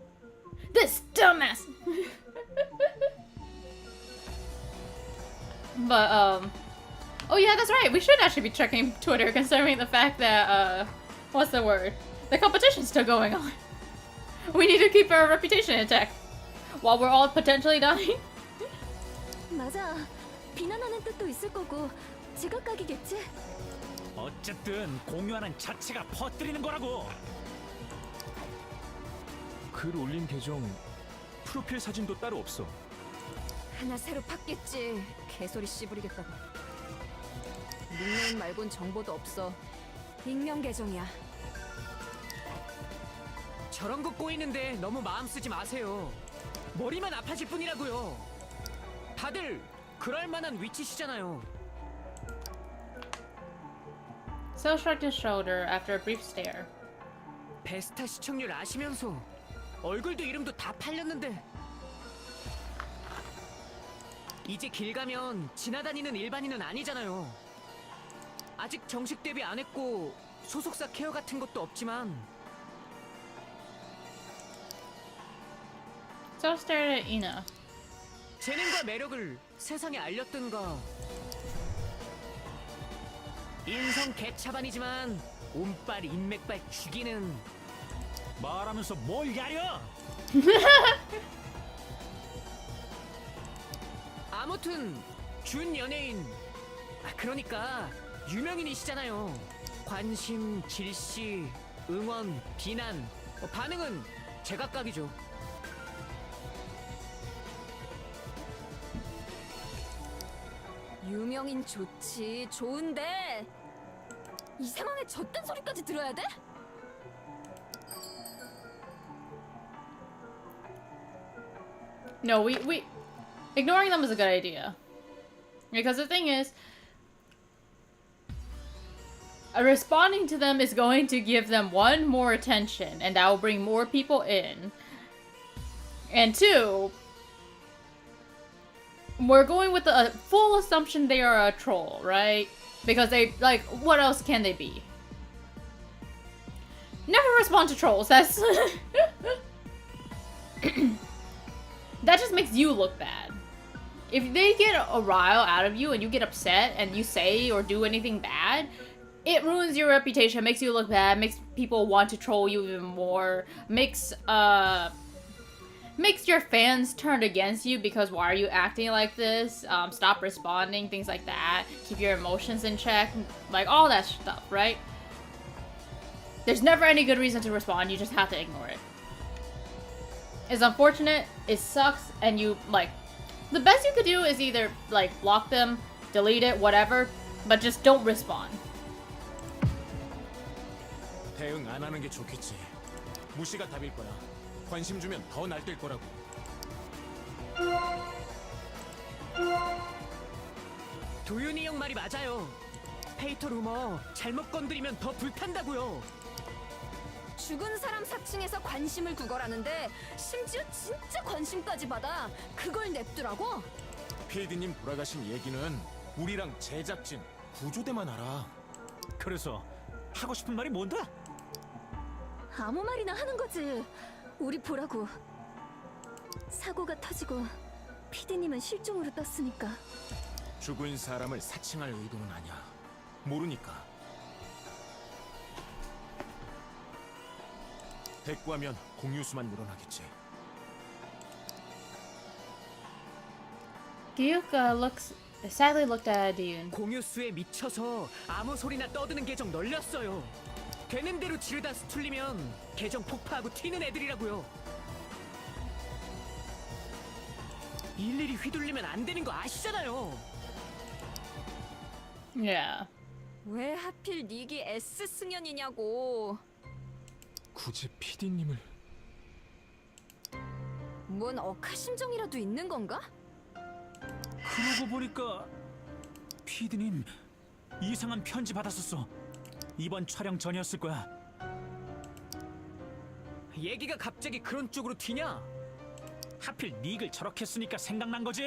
This dumbass! But, oh yeah, that's right. We should actually be checking Twitter considering the fact that, what's the word? The competition's still going on. We need to keep our reputation intact while we're all potentially dying. 맞아. 비난하는 뜻도 있을 거고 지각각이겠지? 어쨌든 공유하는 자체가 퍼뜨리는 거라고. 글 올린 계정 프로필 사진도 따로 없어. 하나 새로 팠겠지. 개소리 씨부리겠다고. 닉네임 말곤 정보도 없어. 익명 계정이야. 저런 거 꼬이는데 너무 마음 쓰지 마세요. 머리만 아파질 뿐이라고요. 다들 그럴 만한 위치시잖아요. So shrugged his shoulder after a brief stare. 베스타 시청률 아시면서 얼굴도 이름도 다 팔렸는데 이제 길 가면 지나다니는 일반인은 아니잖아요. 아직 정식 데뷔 안 했고 소속사 케어 같은 것도 없지만 So stared at Ina. 재능과 매력을 세상에 알렸던가. 인성 개차반이지만 운빨 인맥발 죽이는. 말하면서 뭘 야려? 아무튼 준 연예인. 그러니까 유명인이시잖아요. 관심, 질시, 응원, 비난, 반응은 제각각이죠. 유명인 좋지. 좋은데 이 상황에 젖된 소리까지 들어야 돼? No, we ignoring them is a good idea. Because the thing is, responding to them is going to give them one, more attention, and that will bring more people in. And two, we're going with the full assumption they are a troll, right? Because they, like, what else can they be? Never respond to trolls, that's... That just makes you look bad. If they get a rile out of you and you get upset and you say or do anything bad, it ruins your reputation, makes you look bad, makes people want to troll you even more, makes your fans turn against you because why are you acting like this? Stop responding, things like that. Keep your emotions in check, like all that stuff, right? There's never any good reason to respond, you just have to ignore it. It's unfortunate, it sucks, and you, like, the best you could do is either, like, block them, delete it, whatever, but just don't respond. 대응 안 하는 게 좋겠지. 무시가 답일 거야. 관심 주면 더 날뛸 거라고. 도윤이 형 말이 맞아요. 헤이터 루머 잘못 건드리면 더 불탄다고요. 죽은 사람 사칭해서 관심을 구걸하는데 심지어 진짜 관심까지 받아. 그걸 냅두라고? PD님 돌아가신 얘기는 우리랑 제작진, 구조대만 알아. 그래서 하고 싶은 말이 뭔데? 아무 말이나 하는 거지. 우리 보라고. 사고가 터지고 PD님은 실종으로 떴으니까. 죽은 사람을 사칭할 의도는 아니야. 모르니까. 대꾸하면 공유수만 늘어나겠지. Gyuk sadly looked at Dune. 공유수에 미쳐서 아무 소리나 떠드는 계정 널렸어요. 되는 대로 지르다 스툴리면 계정 폭파하고 튀는 애들이라고요. 일일이 휘둘리면 안 되는 거 아시잖아요. Yeah. 왜 하필 닉이 S 승연이냐고. 굳이 PD님을... 뭔 억하심정이라도 있는 건가? 그러고 보니까 PD님 이상한 편지 받았었어. 이번 촬영 전이었을 거야. 얘기가 갑자기 그런 쪽으로 튀냐? 하필 닉을 저렇게 쓰니까 생각난 거지.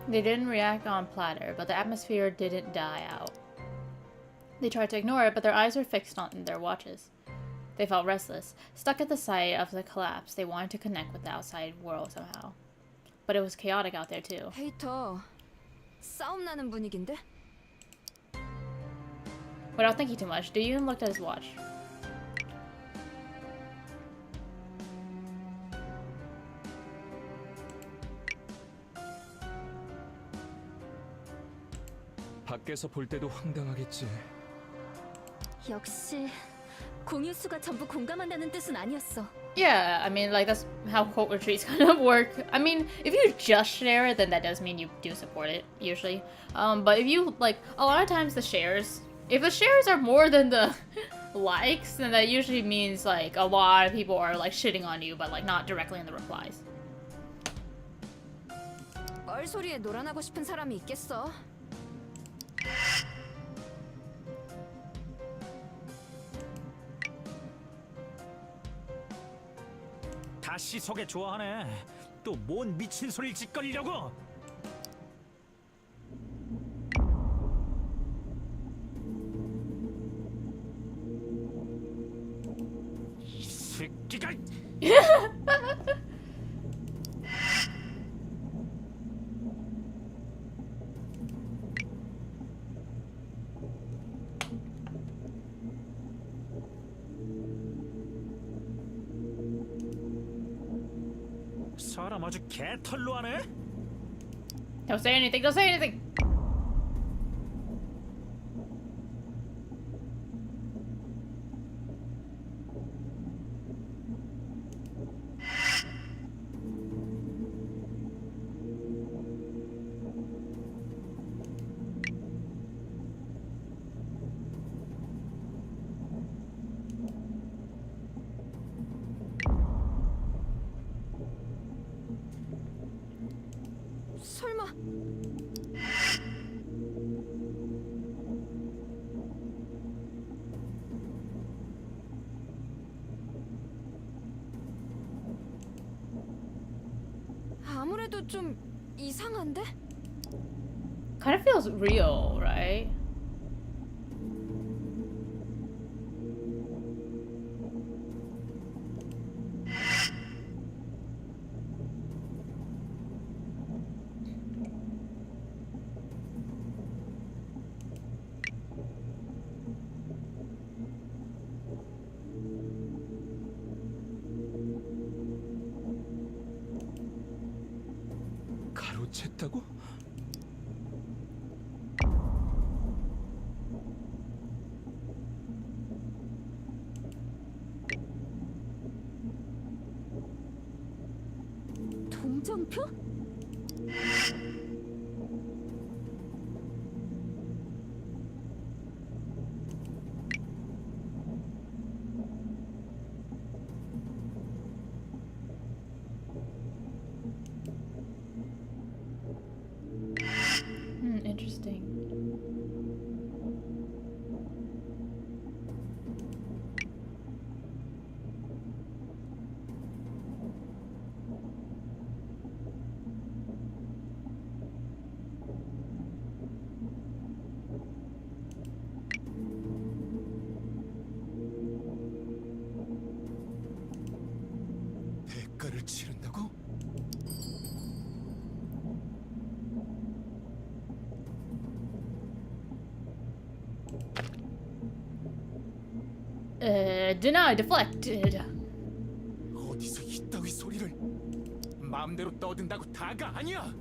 They didn't react on platter, but the atmosphere didn't die out. They tried to ignore it, but their eyes were fixed on their watches. They felt restless, stuck at the site of the collapse. They wanted to connect with the outside world somehow. But it was chaotic out there too. 헤이터, 싸움 나는 분위기인데? Without thinking too much, Duyun looked at his watch. 밖에서 볼 때도 황당하겠지. 역시 공유수가 전부 공감한다는 뜻은 아니었어. Yeah, I mean, like, that's how cult retreats kind of work. I mean, if you just share it, then that does mean you do support it, usually. But if you, like, a lot of times the shares, if the shares are more than the likes, then that usually means, like, a lot of people are, like, shitting on you, but, like, not directly in the replies. 뻘소리에 놀아나고 싶은 사람이 있겠어. 다시 소개 좋아하네. 또 뭔 미친 소리를 짓거리려고? 이 새끼가! 사람 아주 개털로 하네. Don't say anything, don't say anything! 설마 아무래도 좀 이상한데? Kind of feels real, right? 가로챘다고? 동정표? Interesting. 대가를 치른다고? Deny, deflected. 어디서 이따위 소리를 마음대로 떠든다고 다가 아니야.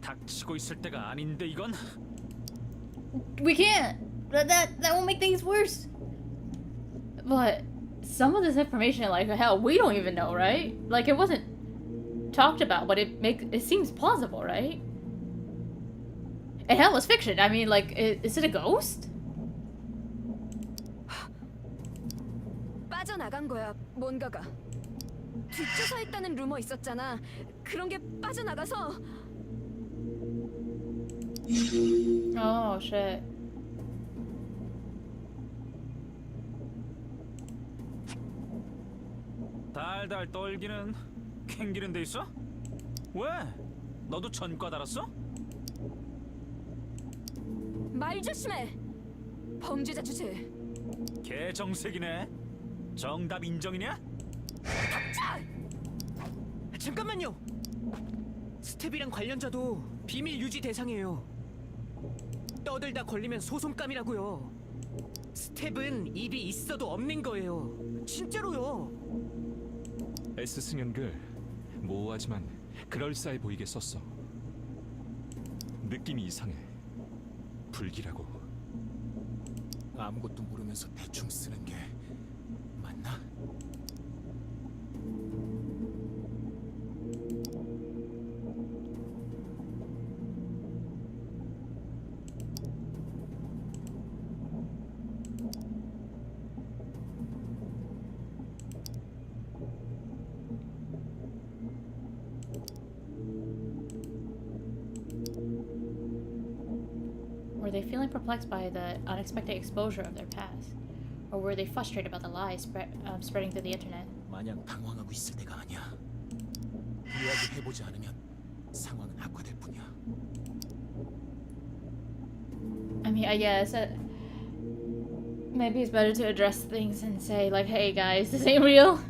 닥치고 있을 때가 아닌데 이건. We can't. That won't make things worse. But some of this information, like hell, we don't even know, right? Like it wasn't talked about, but it seems plausible, right? And hell, it's fiction. I mean, like, is it a ghost? 빠져나간 거야, 뭔가가. 뒷조사했다는 루머 있었잖아. 그런 게 빠져나가서. Oh shit. 달달 떨기는 캥기는 데 있어? 왜? 너도 전과 달았어? 말 조심해. 범죄자 주제. 개정색이네. 정답 인정이냐? 잠깐만요. 스텝이랑 관련자도 비밀 유지 대상이에요. 떠들다 걸리면 소송감이라고요. 스텝은 입이 있어도 없는 거예요. 진짜로요. S 승연글 모호하지만 그럴싸해 보이게 썼어. 느낌이 이상해. 불길하고. 아무것도 모르면서 대충 쓰는 게 맞나? Were they feeling perplexed by the unexpected exposure of their past? Or were they frustrated about the lies spreading through the internet? 마냥 당황하고 있을 때가 아니야. 이야기해보지 않으면 상황은 악화될 뿐이야. I mean, I guess maybe it's better to address things and say like, hey guys, this ain't real.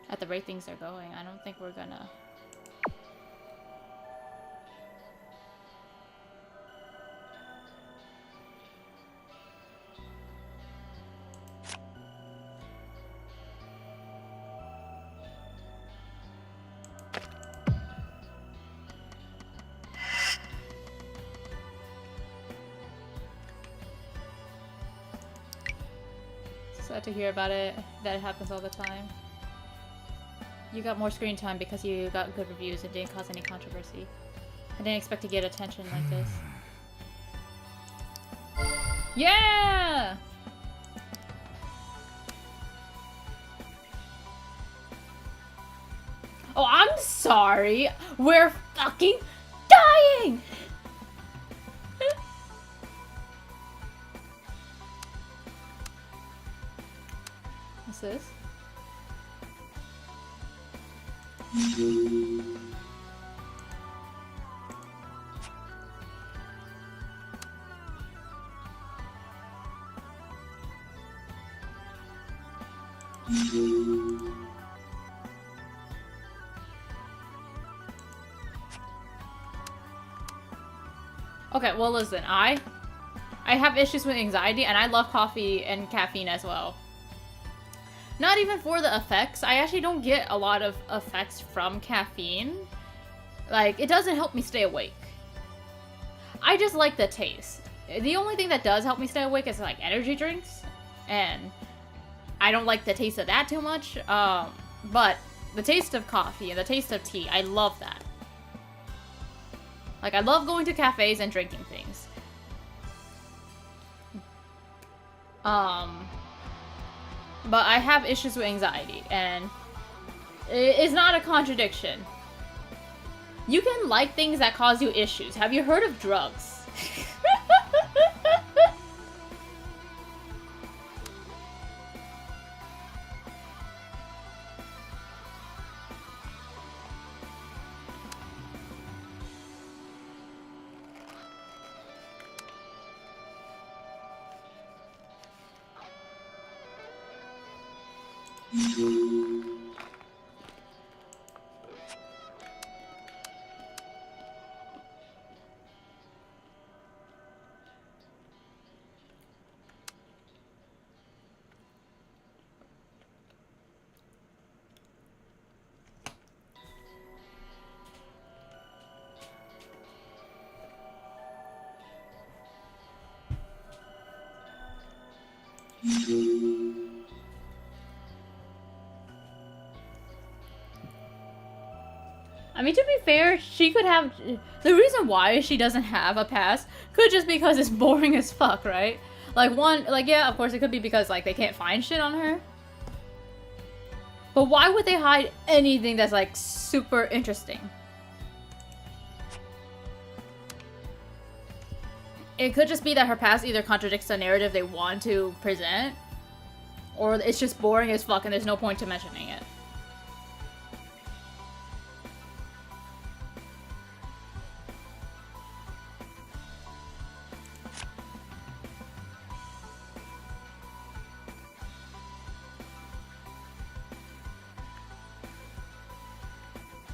At the rate things are going, I don't think we're gonna... Sad to hear about it. That happens all the time. You got more screen time because you got good reviews and didn't cause any controversy. I didn't expect to get attention like this. Yeah! Oh, I'm sorry. We're fucking dying! What's this? Okay, well listen, I have issues with anxiety and I love coffee and caffeine as well. Not even for the effects. I actually don't get a lot of effects from caffeine. Like, it doesn't help me stay awake. I just like the taste. The only thing that does help me stay awake is like energy drinks. And I don't like the taste of that too much. But the taste of coffee and the taste of tea, I love that. Like, I love going to cafes and drinking things. But I have issues with anxiety, and it's not a contradiction. You can like things that cause you issues. Have you heard of drugs? I mean, to be fair, she could have... The reason why she doesn't have a pass could just because it's boring as fuck, right? Like, yeah, of course it could be because, like, they can't find shit on her. But why would they hide anything that's, like, super interesting? It could just be that her past either contradicts the narrative they want to present, or it's just boring as fuck and there's no point to mentioning it.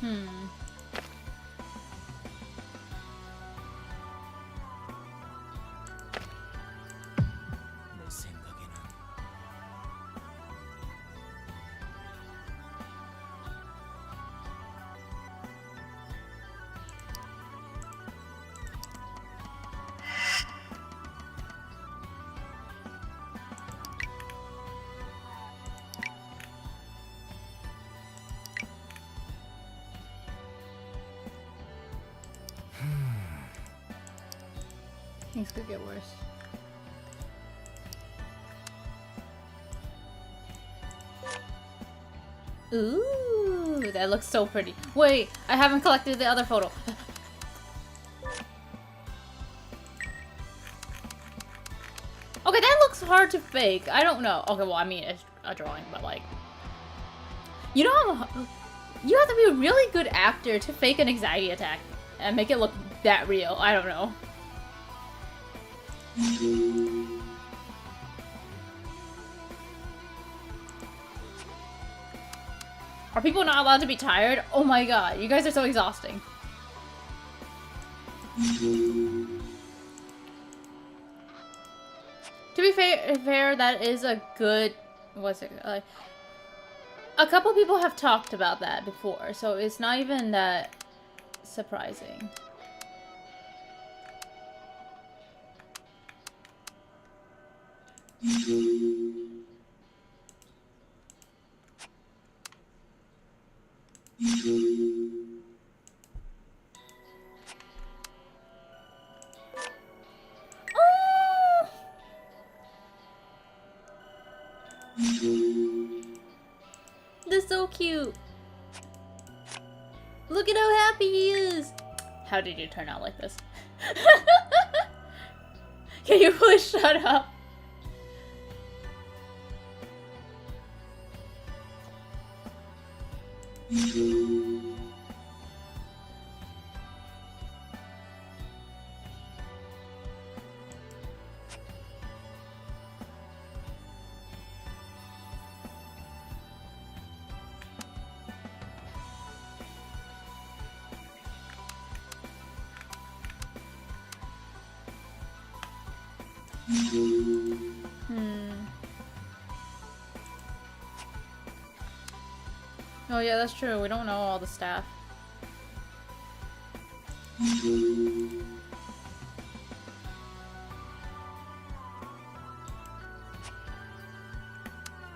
내 생각에는 Things could get worse. Ooh, that looks so pretty. Wait, I haven't collected the other photo. Okay, that looks hard to fake. I don't know. Okay, well, I mean, it's a drawing, but like... You know how... You have to be a really good actor to fake an anxiety attack and make it look that real. I don't know. Are people not allowed to be tired? Oh my god, you guys are so exhausting. To be fair, that is a good... What's it? A couple people have talked about that before, so it's not even that surprising. Oh! That's so cute. Look at how happy he is. How did you turn out like this? Can you please shut up? Oh yeah, that's true. We don't know all the staff.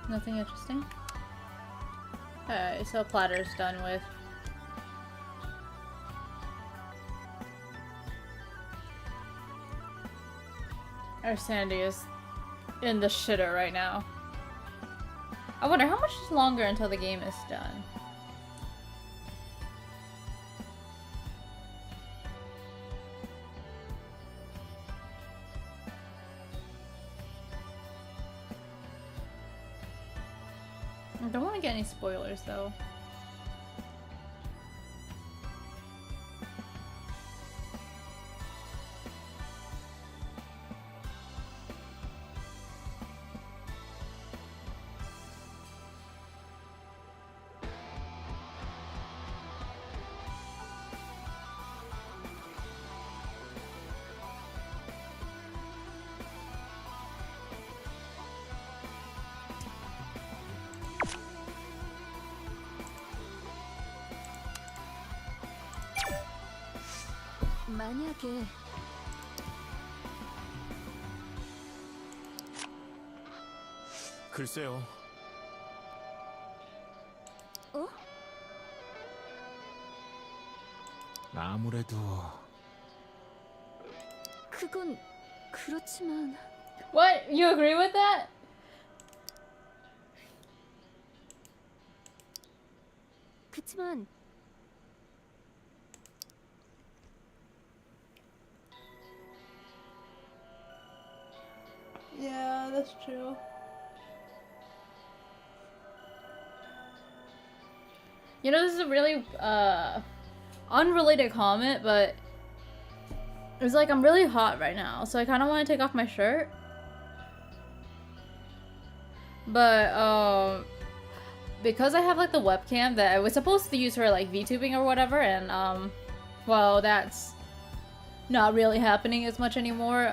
Nothing interesting? Alright, so platter's done with. Our Sandy is in the shitter right now. I wonder how much longer until the game is done. I don't want to get any spoilers though. 만약에 글쎄요. 어? 아무래도 그건 그렇지만 What? You agree with that? 그치만 Yeah, that's true. You know, this is a really unrelated comment, but it's like I'm really hot right now, so I kind of want to take off my shirt. But because I have like the webcam that I was supposed to use for like VTubing or whatever, and well, that's not really happening as much anymore.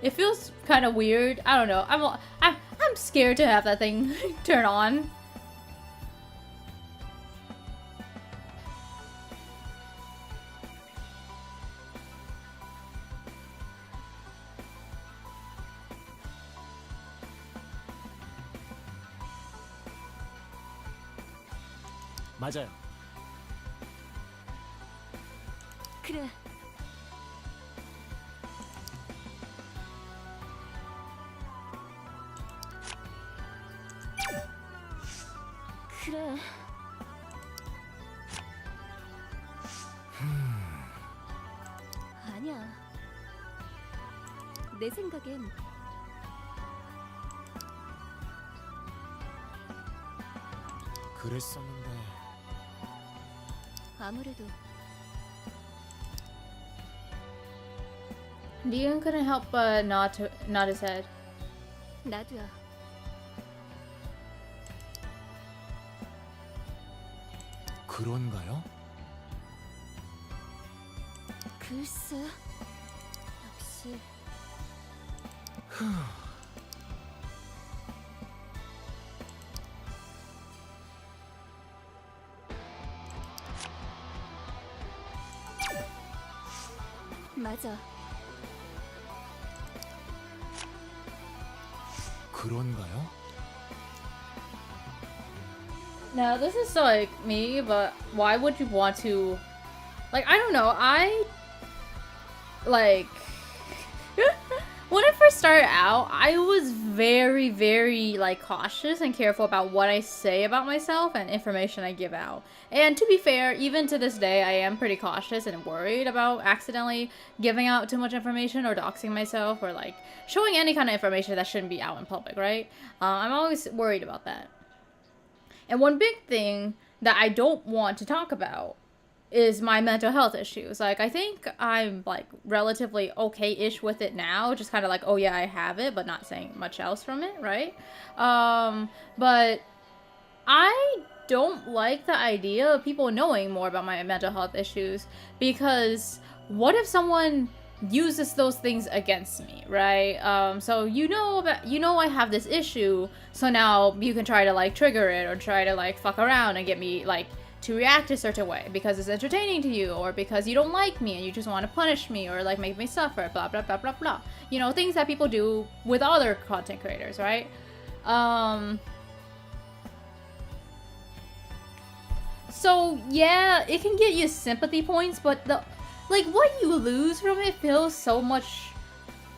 It feels kind of weird. I don't know. I'm scared to have that thing turn on. 맞아요. 그래. 그래. 아니야. 내 생각엔 그랬었는데. 아무래도 Dean couldn't help but nod his head. 나도야. 그런가요? 글쎄. 역시 맞아. 그런가요? Now, this is so like me, but why would you want to, like, I don't know, like, when I first started out, I was very, very, like, cautious and careful about what I say about myself and information I give out. And to be fair, even to this day, I am pretty cautious and worried about accidentally giving out too much information or doxing myself or, like, showing any kind of information that shouldn't be out in public, right? I'm always worried about that. And one big thing that I don't want to talk about is my mental health issues. Like, I think I'm, like, relatively okay-ish with it now. Just kind of like, oh yeah, I have it, but not saying much else from it, right? But I don't like the idea of people knowing more about my mental health issues, because what if someone uses those things against me, right? So you know I have this issue, so now you can try to like trigger it or try to like fuck around and get me like to react a certain way because it's entertaining to you, or because you don't like me and you just want to punish me or like make me suffer, blah blah blah blah blah. You know, things that people do with other content creators, right? So yeah, it can get you sympathy points, but like, what you lose from it feels so much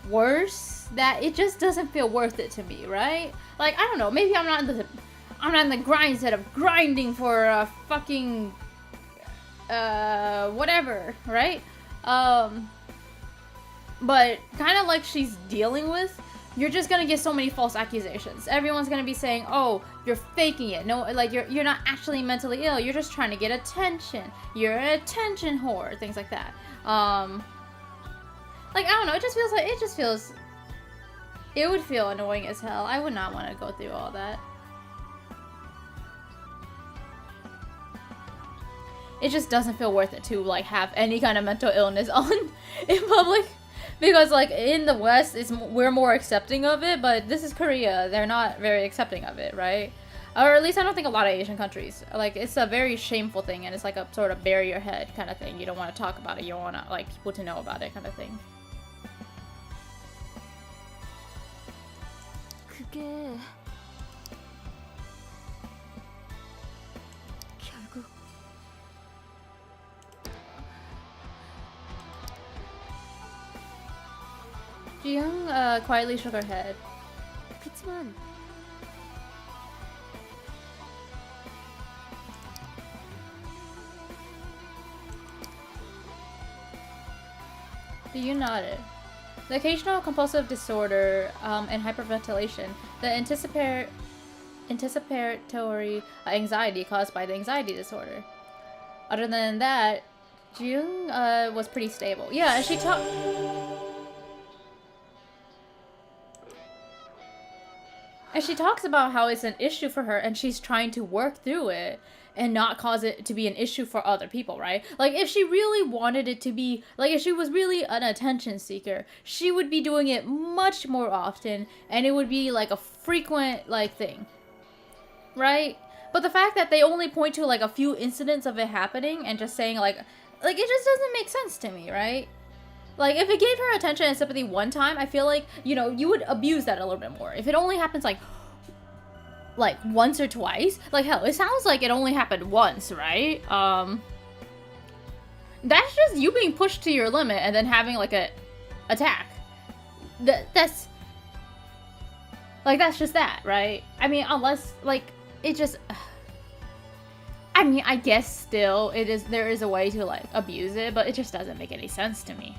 worse that it just doesn't feel worth it to me, right? Like, I don't know, maybe I'm not in the grind set of grinding for a fucking whatever, right? But kind of like she's dealing with, you're just gonna get so many false accusations. Everyone's gonna be saying, oh, you're faking it. No, like, you're not actually mentally ill. You're just trying to get attention. You're an attention whore. Things like that. Like, I don't know. It just feels it would feel annoying as hell. I would not want to go through all that. It just doesn't feel worth it to, like, have any kind of mental illness on in public. Because, like, in the West, we're more accepting of it, but this is Korea. They're not very accepting of it, right? Or at least I don't think a lot of Asian countries. Like, it's a very shameful thing, and it's like a sort of bury your head kind of thing. You don't want to talk about it. You don't want to, like, people to know about it kind of thing. 그게 결국 Ji-young quietly shook her head. 그치만 You nodded. The occasional compulsive disorder and hyperventilation, the anticipatory anxiety caused by the anxiety disorder. Other than that, Ji-young was pretty stable. Yeah, she talked. And she talks about how it's an issue for her and she's trying to work through it and not cause it to be an issue for other people, right? Like, if she really wanted it to be, like, if she was really an attention seeker, she would be doing it much more often and it would be, like, a frequent, like, thing, right? But the fact that they only point to, like, a few incidents of it happening and just saying, like, it just doesn't make sense to me, right? Like, if it gave her attention and sympathy one time, I feel like, you know, you would abuse that a little bit more. If it only happens, like once or twice, like, hell, it sounds like it only happened once, right? That's just you being pushed to your limit and then having, like, a attack. That's just that, right? I mean, unless, like, it just... I mean, I guess still, there is a way to, like, abuse it, but it just doesn't make any sense to me.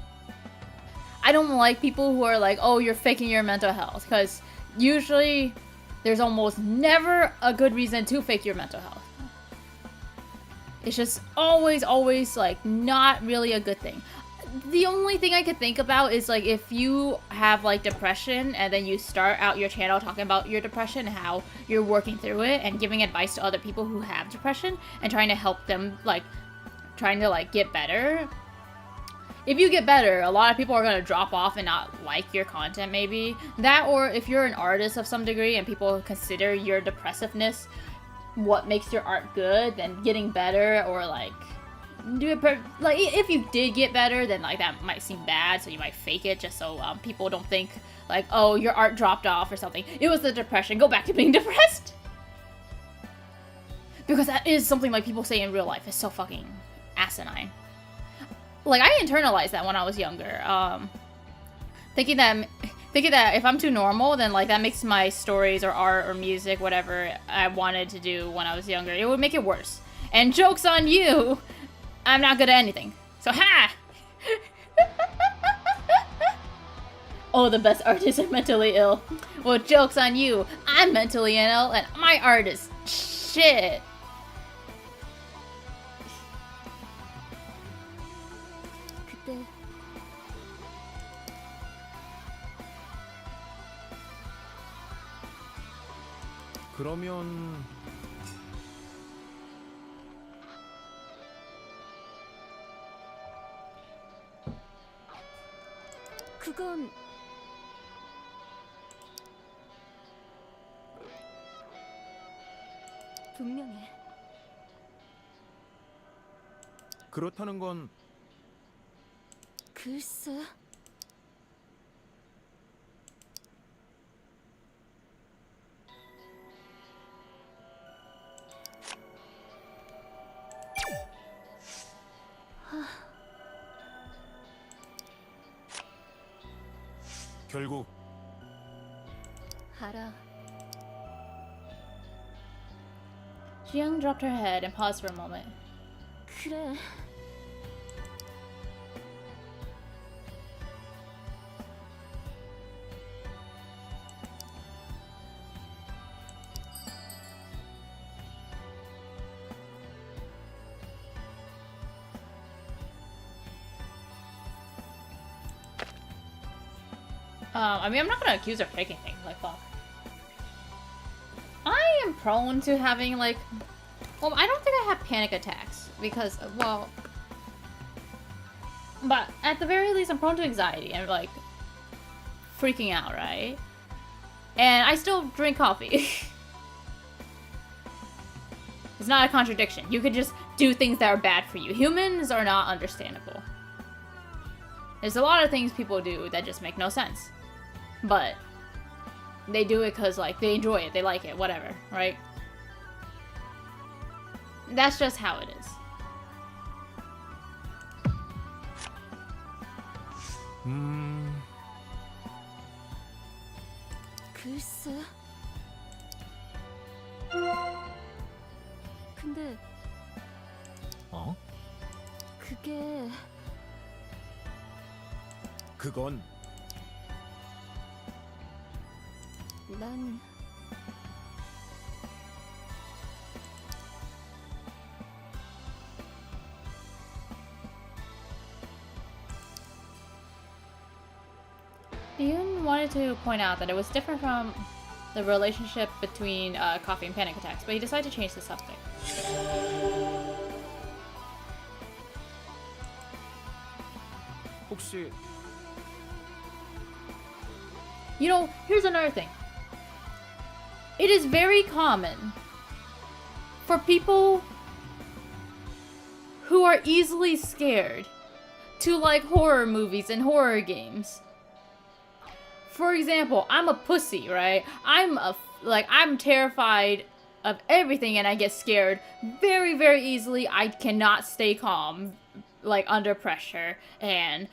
I don't like people who are like, oh, you're faking your mental health, because usually there's almost never a good reason to fake your mental health. It's just always, like, not really a good thing. The only thing I could think about is, like, if you have, like, depression and then you start out your channel talking about your depression and how you're working through it and giving advice to other people who have depression and trying to help them, like, trying to, like, get better. If you get better, a lot of people are going to drop off and not like your content, maybe. That, or if you're an artist of some degree and people consider your depressiveness what makes your art good, then getting better, or, like, like, if you did get better, then, like, that might seem bad, so you might fake it just so people don't think, like, oh, your art dropped off or something. It was the depression. Go back to being depressed. Because that is something, like, people say in real life. It's so fucking asinine. Like, I internalized that when I was younger. Thinking that if I'm too normal, then, like, that makes my stories or art or music, whatever I wanted to do when I was younger, it would make it worse. And joke's on you! I'm not good at anything. So, ha! Oh, the best artists are mentally ill. Well, joke's on you. I'm mentally ill, and my art is shit. 그때 그러면 그건 분명해. 그렇다는 건 글쎄. 결국 알아. Jiyoung dropped her head and paused for a moment. 그래. I mean, I'm not gonna accuse her of faking things, like, fuck. I am prone to having, like... Well, I don't think I have panic attacks, because, well... But, at the very least, I'm prone to anxiety and, like, freaking out, right? And I still drink coffee. It's not a contradiction. You could just do things that are bad for you. Humans are not understandable. There's a lot of things people do that just make no sense. But they do it because, like, they enjoy it, they like it, whatever, right? That's just how it is. 글쎄. 근데 어? 그게 그건 난 Yoon wanted to point out that it was different from... the relationship between coffee and panic attacks, but he decided to change the subject. 혹시 You know, here's another thing. It is very common for people who are easily scared to like horror movies and horror games. For example, I'm a pussy, right? I'm terrified of everything and I get scared very, very easily. I cannot stay calm, like, under pressure. And,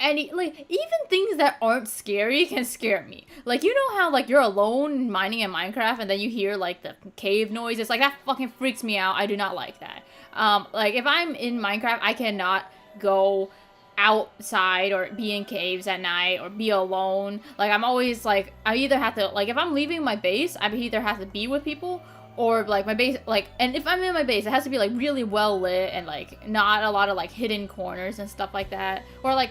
even things that aren't scary can scare me. Like, you know how, like, you're alone mining in Minecraft and then you hear, like, the cave noises? Like, that fucking freaks me out. I do not like that. Like, if I'm in Minecraft, I cannot go outside or be in caves at night or be alone. Like, I'm always, like, I either have to, like, if I'm leaving my base, I either have to be with people or, like, my base, like, and if I'm in my base, it has to be, like, really well lit and, like, not a lot of, like, hidden corners and stuff like that. Or, like,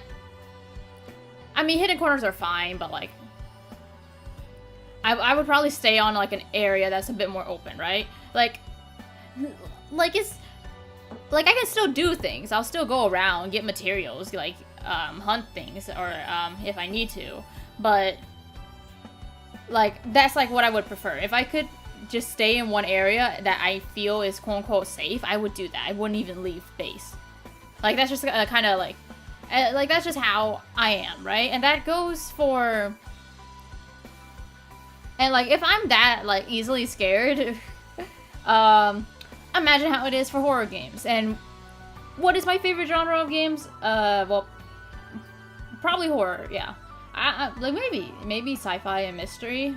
I mean, hidden corners are fine, but, like, I would probably stay on, like, an area that's a bit more open, right? Like, it's, like, I can still do things. I'll still go around, get materials, like, hunt things, or, if I need to. But, like, that's, like, what I would prefer. If I could just stay in one area that I feel is quote-unquote safe, I would do that. I wouldn't even leave base. Like, that's just kind of, like, that's just how I am, right? And that goes for... And, like, if I'm that, like, easily scared, imagine how it is for horror games. And what is my favorite genre of games? Well, probably horror, yeah. Like, maybe sci-fi and mystery.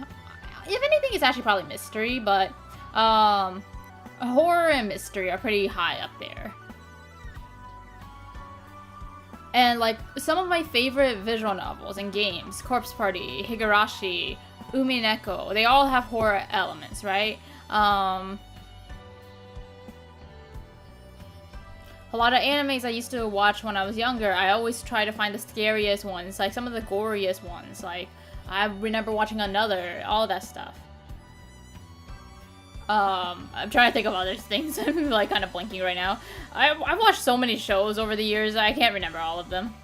If anything, it's actually probably mystery, but, horror and mystery are pretty high up there. And, like, some of my favorite visual novels and games, Corpse Party, Higurashi, Umineko, they all have horror elements, right? A lot of animes I used to watch when I was younger, I always try to find the scariest ones, like some of the goriest ones, like, I remember watching Another, all that stuff. I'm trying to think of other things. I'm like kind of blanking right now. I've watched so many shows over the years, I can't remember all of them.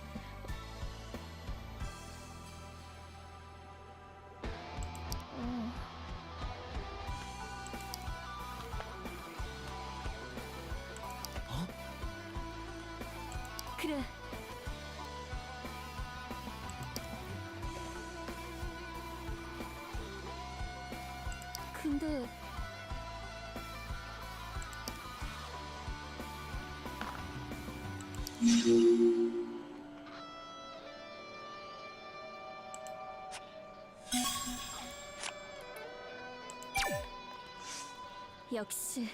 그래. 근데 역시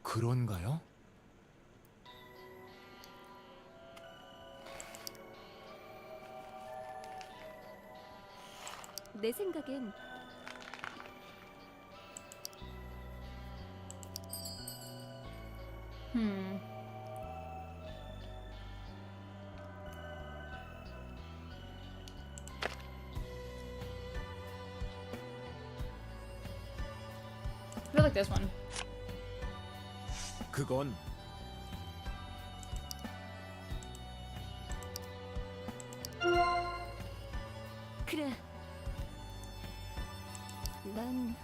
그런가요? 내 생각엔 I feel like this one. 그건 그래. 난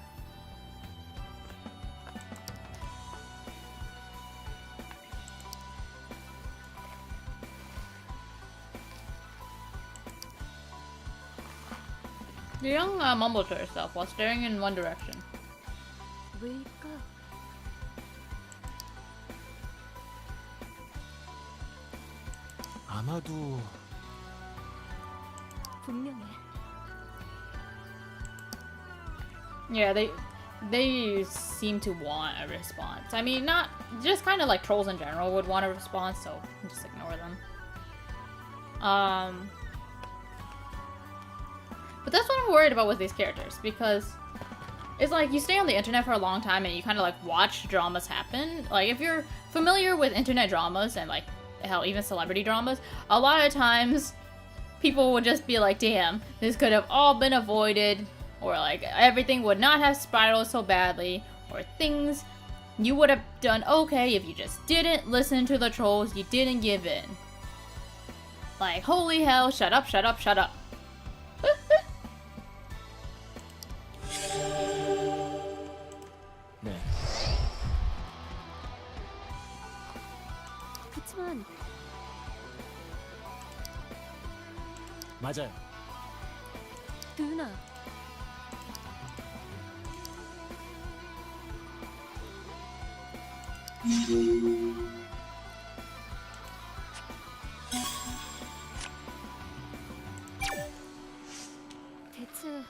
The young mumbled to herself while staring in one direction. 왜일까? 아마도 분명해. Yeah, they seem to want a response. I mean, not just kind of like trolls in general would want a response, so just ignore them. But that's what I'm worried about with these characters, because It's like you stay on the internet for a long time and you kind of like watch dramas happen. Like if you're familiar with internet dramas and like hell, even celebrity dramas, a lot of times people would just be like, damn, this could have all been avoided, or like everything would not have spiraled so badly, or things you would have done okay if you just didn't listen to the trolls, you didn't give in. Like, holy hell, shut up, shut up, shut up. 네. 그치만 맞아요. 도윤아, 대체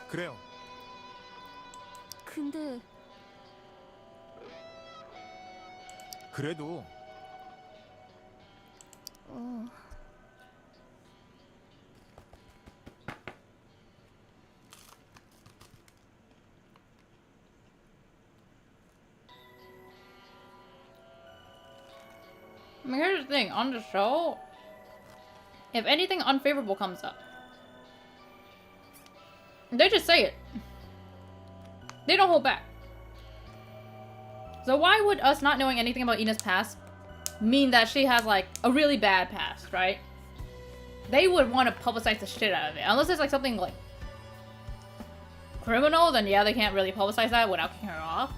그래요. 근데 그래도 I mean, here's the thing, on the show, if anything unfavorable comes up, they just say it. They don't hold back. So why would us not knowing anything about Ina's past mean that she has like a really bad past, right? They would want to publicize the shit out of it. Unless it's like something like criminal, then yeah, they can't really publicize that without kicking her off.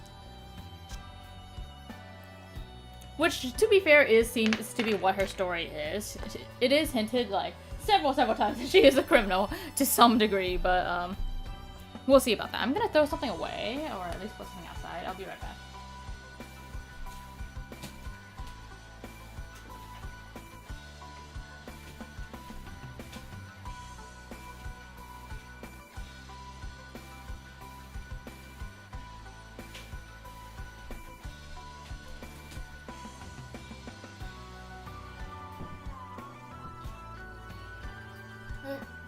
Which, to be fair, seems to be what her story is. It is hinted like several times that she is a criminal to some degree, but we'll see about that. I'm gonna throw something away, or at least put something outside. I'll be right back.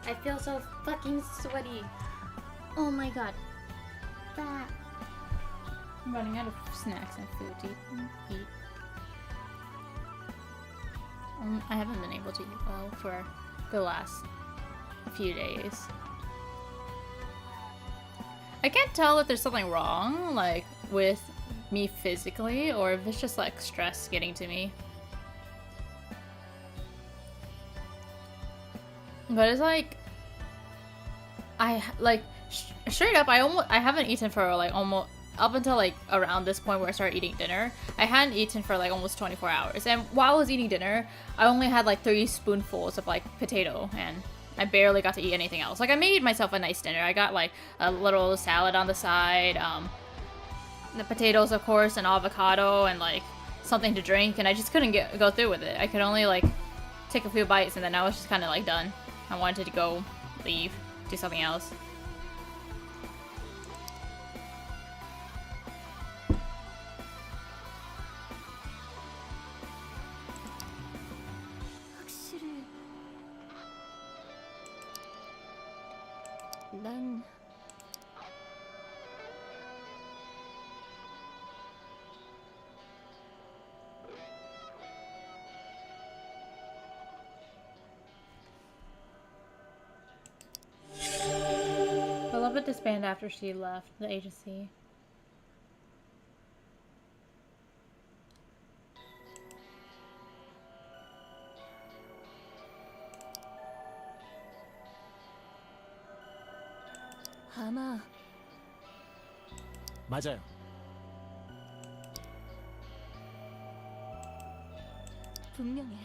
I feel so fucking sweaty. Oh my god. That. I'm running out of snacks and food to eat. I haven't been able to eat well for the last few days. I can't tell if there's something wrong, like, with me physically, or if it's just, like, stress getting to me. But it's like, straight up, I haven't eaten for like almost up until like around this point where I started eating dinner. I hadn't eaten for like almost 24 hours, and while I was eating dinner, I only had like 3 spoonfuls of like potato, and I barely got to eat anything else. Like I made myself a nice dinner. I got like a little salad on the side, the potatoes of course, and avocado, and like something to drink, and I just couldn't go through with it. I could only like take a few bites, and then I was just kind of like done. I wanted to go, leave, do something else. 확실히 난 Beloved disbanded after she left the agency. 아마 맞아요. 분명해.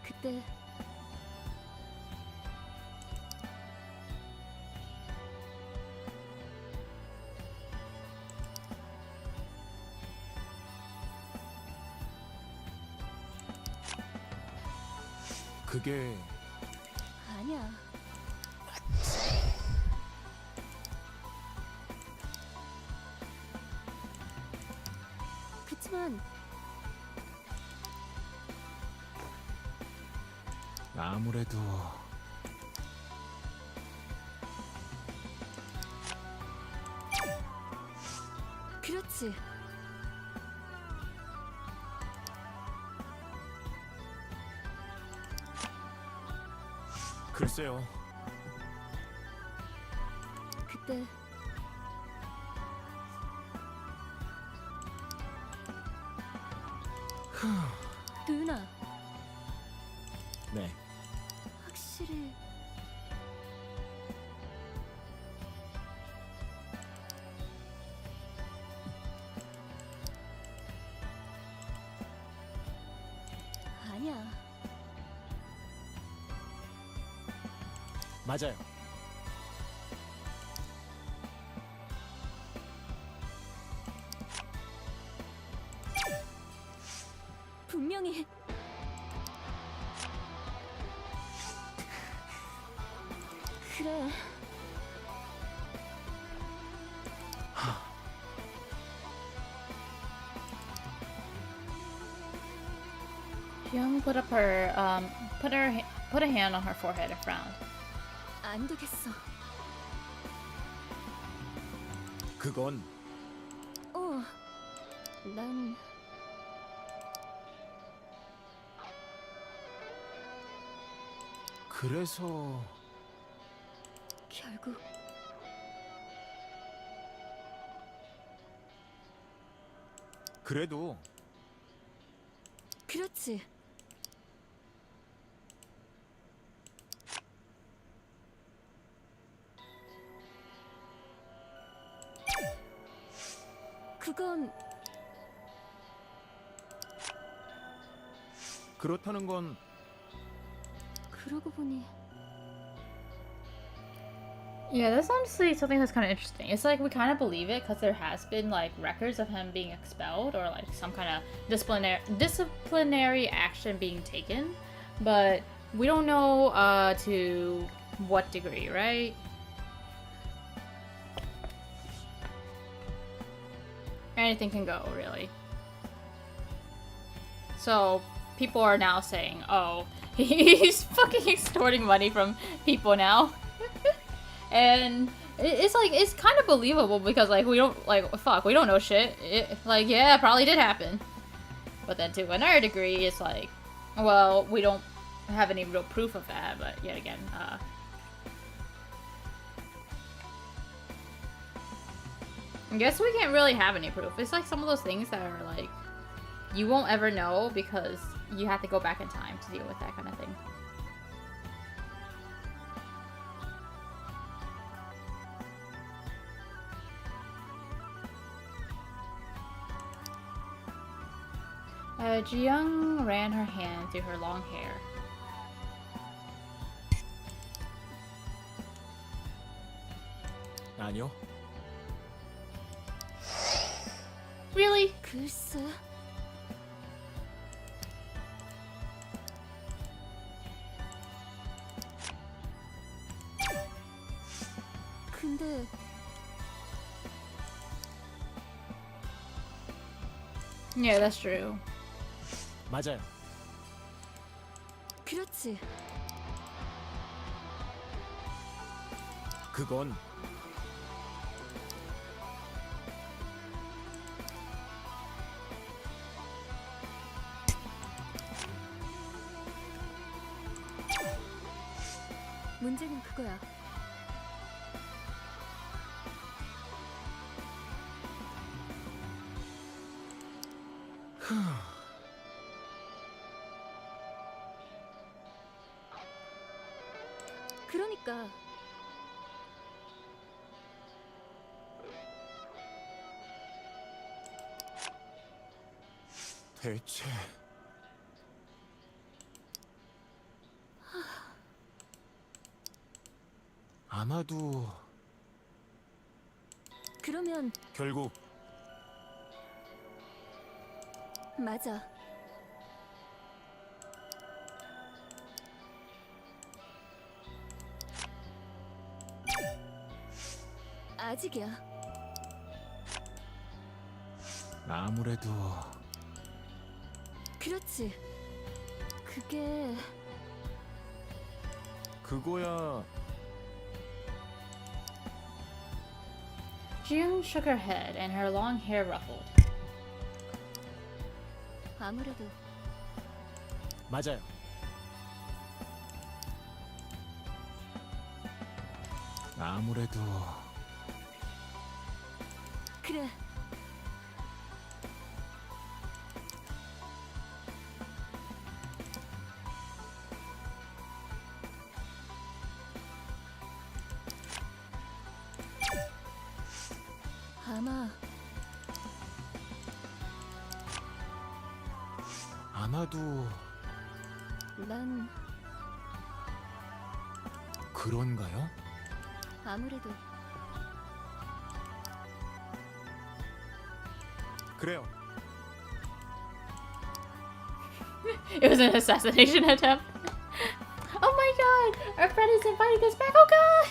그때 그게 아니야. 그치만 아무래도 그렇지. 글쎄요. 그때 도윤아, 네. 확실히 아니야. 맞아요. 분명히 그래. Jung put a hand on her forehead and frowned. 안 되겠어. 그건 난 그래서 결국 그래도 그렇지. 그건 그렇다는 건 그러고 보니 Yeah, that's honestly something that's kind of interesting. It's like we kind of believe it because there has been like records of him being expelled or like some kind of disciplinary action being taken, but we don't know to what degree, right? Anything can go, really. So people are now saying, "Oh, he's fucking extorting money from people now." And it's like, it's kind of believable because like we don't, like, fuck, we don't know shit. Like, yeah, it probably did happen. But then to another degree, it's like, well, we don't have any real proof of that, but yet again, I guess we can't really have any proof. It's like some of those things that are like, you won't ever know because you have to go back in time to deal with that kind of thing. Ji-young ran her hand through her long hair. 아니요. Really? 글쎄. 근데 Yeah, that's true. 맞아요. 그렇지. 그건 문제는 그거야. 그러니까 대체 아마도 그러면 결국 맞아. 아무래도 그렇지. 그게 그거야. June shook her head and her long hair ruffled. 아무래도 맞아요. 아무래도 그래. 아마 아마도 난 그런가요? 아무래도 그래요. It was an assassination attempt. Oh my god! Our friend is inviting us back. Oh god!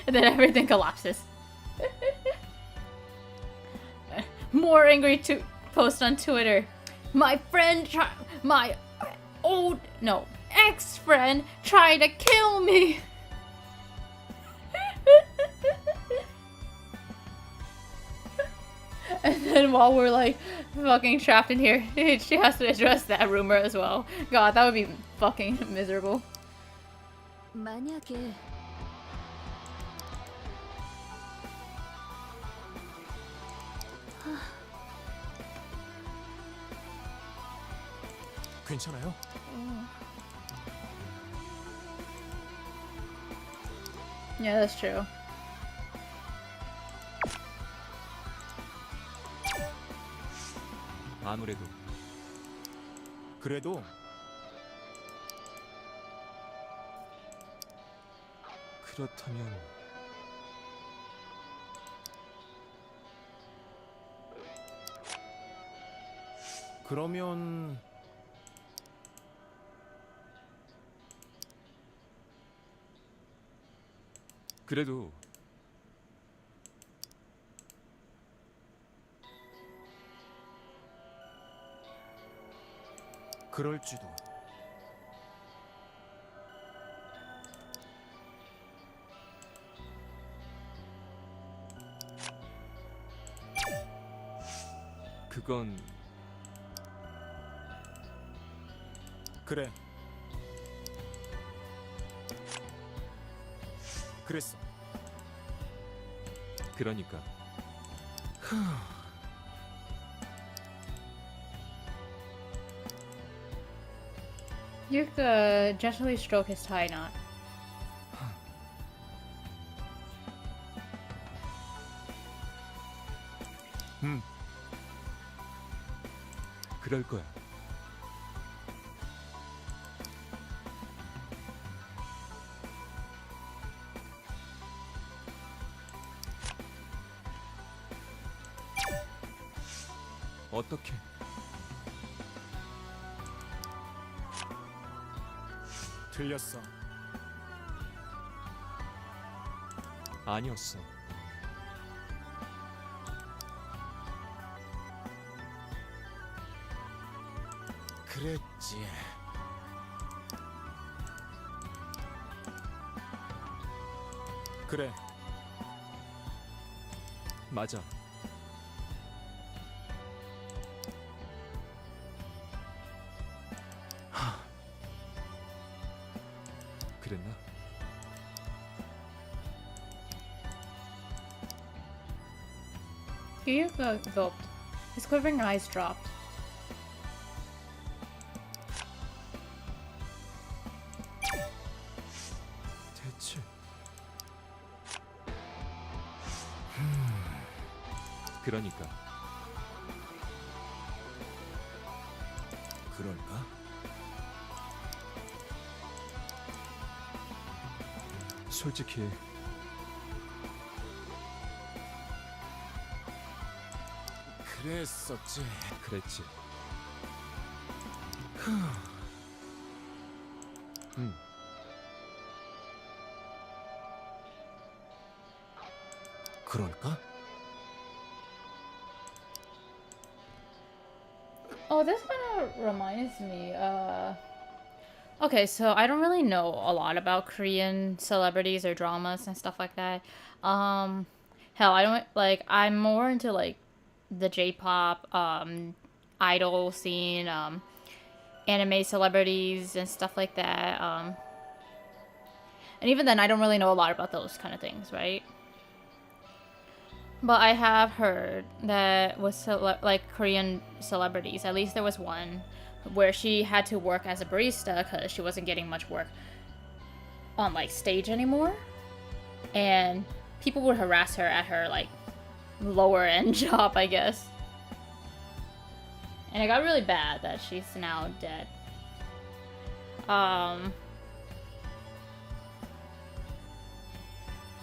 And then everything collapses. More angry to post on Twitter. My ex-friend tried to kill me. And then while we're like fucking trapped in here, she has to address that rumor as well. God, that would be fucking miserable. 만약에 괜찮아요? Yeah, that's true. 아무래도 그래도 그렇다면 그러면 그래도 그럴지도. 그건 그래. 그랬어. 그러니까 Yuka gently stroked his tie knot. 그럴 거야. 어떻게? 틀렸어. 아니었어. 그랬지. 그래. 맞아. 그랬나? Yuka gulped. His quivering eyes dropped. 대체 그러니까 그럴까? 솔직히 그랬었지. 그랬지. 그럴까? Oh, this kind of reminds me. Okay, so I don't really know a lot about Korean celebrities or dramas and stuff like that. Hell, I don't like. I'm more into like the J-pop, idol scene, anime celebrities and stuff like that. And even then, I don't really know a lot about those kind of things, right? But I have heard that with like Korean celebrities, at least there was one where she had to work as a barista because she wasn't getting much work on like stage anymore, and people would harass her at her like lower end job, I guess. And it got really bad that she's now dead.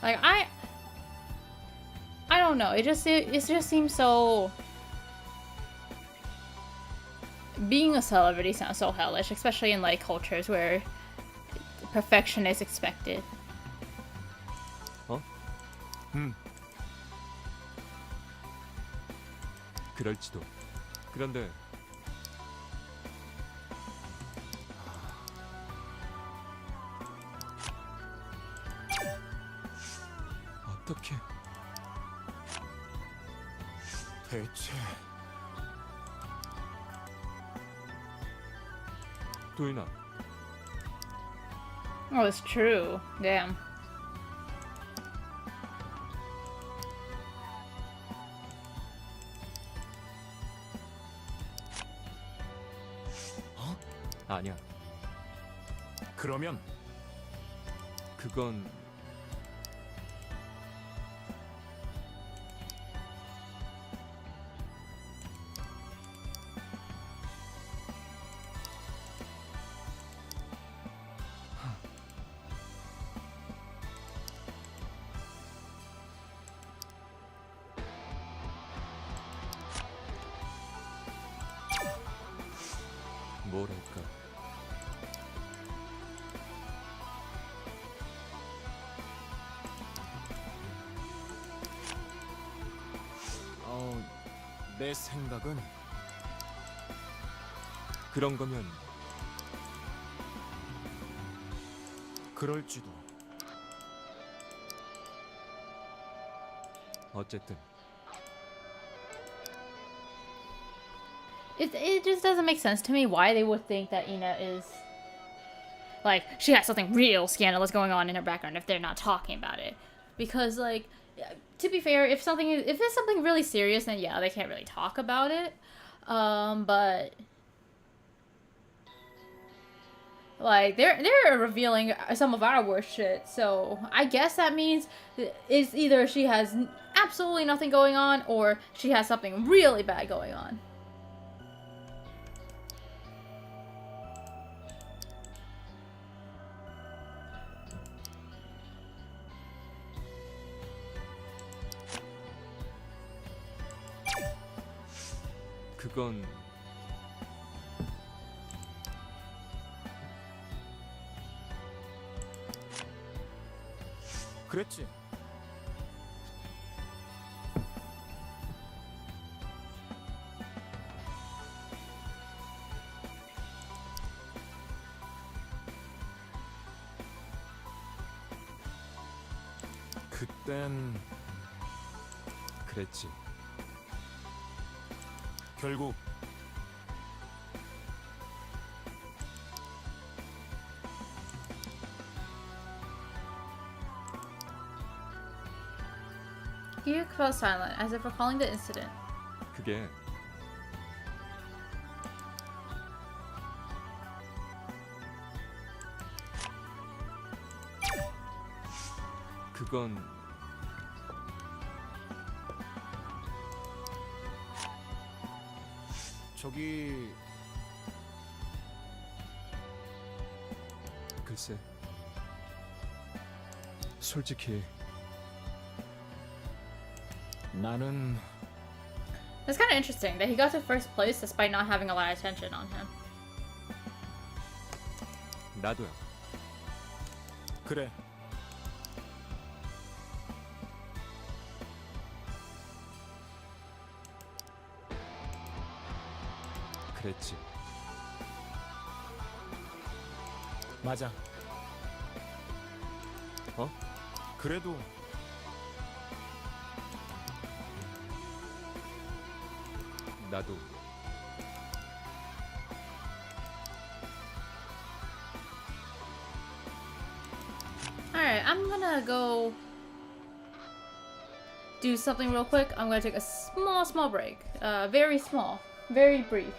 Like I don't know. It just seems so. Being a celebrity sounds so hellish, especially in like cultures where perfection is expected. 그럴지도. 그런데 어떻게? 대체 도윤아, Oh, it's true. Damn. 아니야. 그러면 그건 뭐랄까. 내 생각은 그런 거면 그럴지도. 어쨌든 It just doesn't make sense to me why they would think that Ina is like she has something real scandalous going on in her background if they're not talking about it. Because like to be fair, if it's something really serious, then yeah, they can't really talk about it. But like they're revealing some of our worst shit, so I guess that means it's either she has absolutely nothing going on or she has something really bad going on. 그건 그랬지. 그땐 그랬지. 결국 He fell silent, as if recalling the incident. 그게 그건 저기 글쎄, 솔직히 나는 It's kind of interesting that he got to first place despite not having a lot of attention on him. 나도야. 그래. 그랬지. 맞아. 어? 그래도 나도. Alright, I'm gonna go do something real quick. I'm gonna take a small break. Very small. Very brief.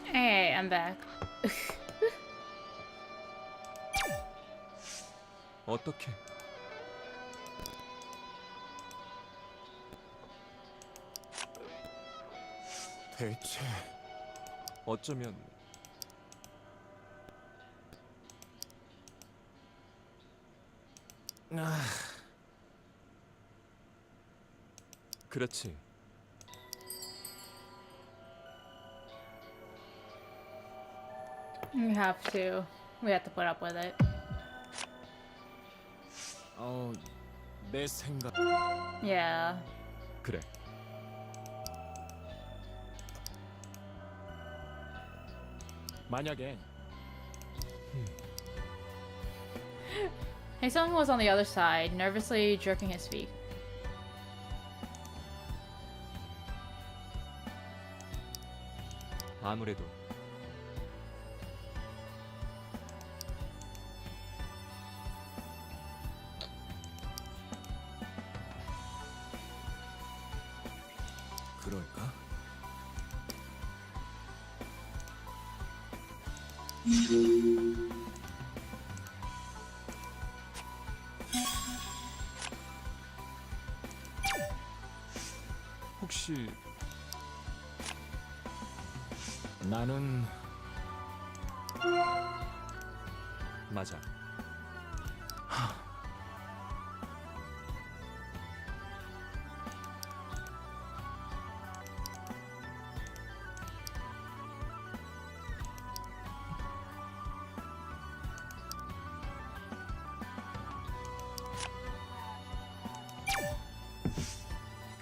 Hey, I'm back. 어떻게? 대체 어쩌면 그렇지. We have to. We have to put up with it. 내 생각. Yeah. 그래. 만약에 Haesung was on the other side, nervously jerking his feet. 아무래도 그럴까? 혹시 나는 맞아.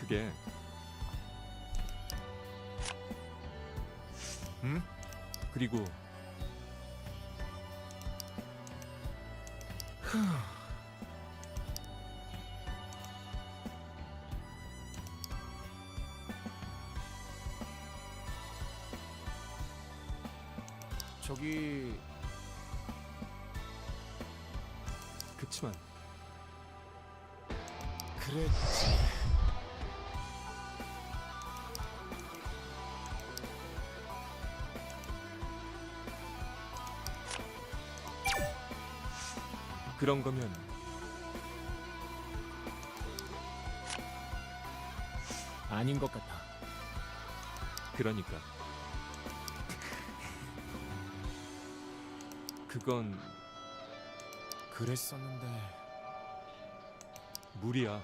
그게 응? 그리고 저기 그치만 그랬지. 그런 거면 아닌 것 같아. 그러니까 그건 그랬었는데 무리야.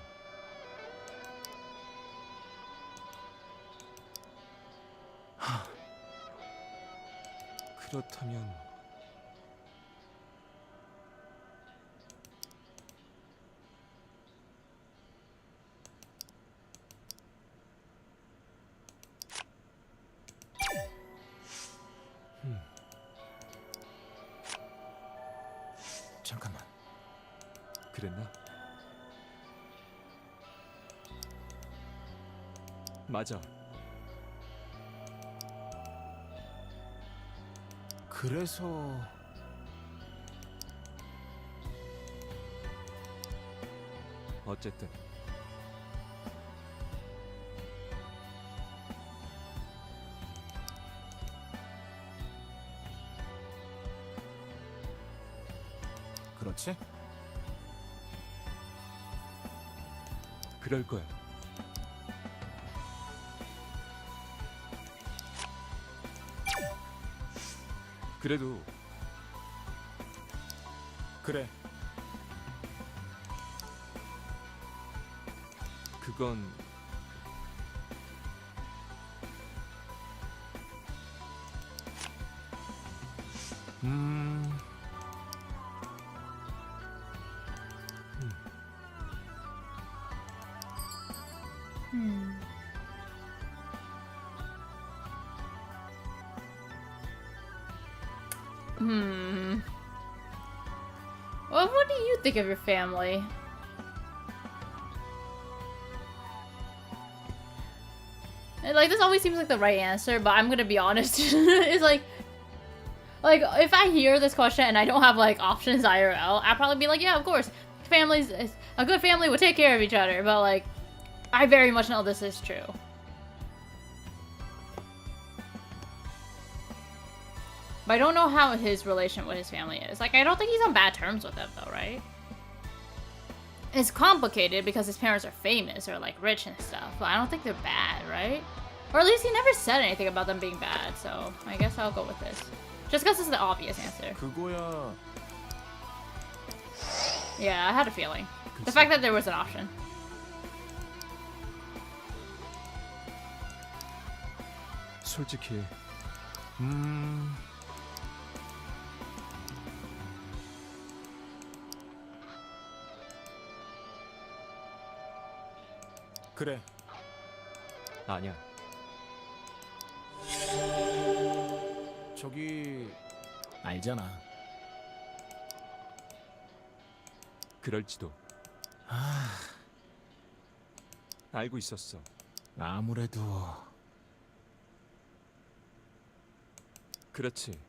그렇다면 잠깐만. 그랬나? 맞아. 그래서 어쨌든 그렇지? 그럴 거야. 그래도 그래. 그건 음. Hmm. Hmm. Well, what do you think of your family? And, like, this always seems like the right answer, but I'm gonna be honest. It's like if I hear this question and I don't have like options IRL, I'd probably be like, yeah, of course, families, a good family would take care of each other. But like, I very much know this is true. But I don't know how his relation with his family is. Like, I don't think he's on bad terms with them, though, right? It's complicated because his parents are famous or, like, rich and stuff. But I don't think they're bad, right? Or at least he never said anything about them being bad. So I guess I'll go with this. Just because it's the obvious answer. 그거야. Yeah, I had a feeling. The fact that there was an option. 솔직히 그래. 아니야. 저기 알잖아. 그럴지도. 알고 있었어. 아무래도 그렇지.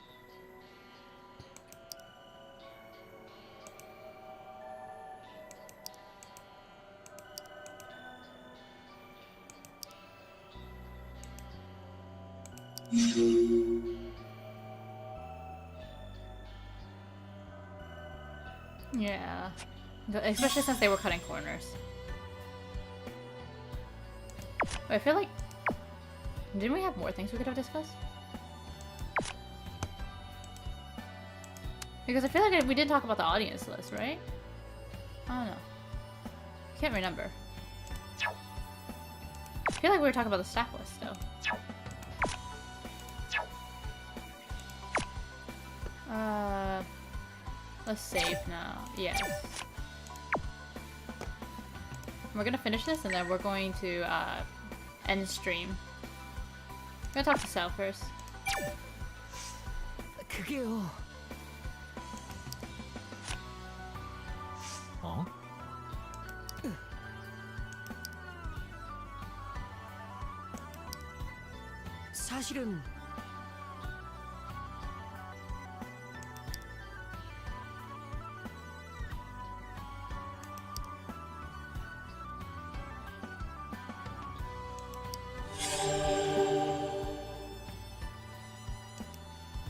Yeah. Especially since they were cutting corners. Wait, I feel like... Didn't we have more things we could have discussed? Because I feel like we did talk about the audience list, right? I don't know. Can't remember. I feel like we were talking about the staff list, though. Let's save now. Yes. We're gonna finish this and then we're going to end stream. I'm gonna talk to Sal first. 그게요. 어? 사실은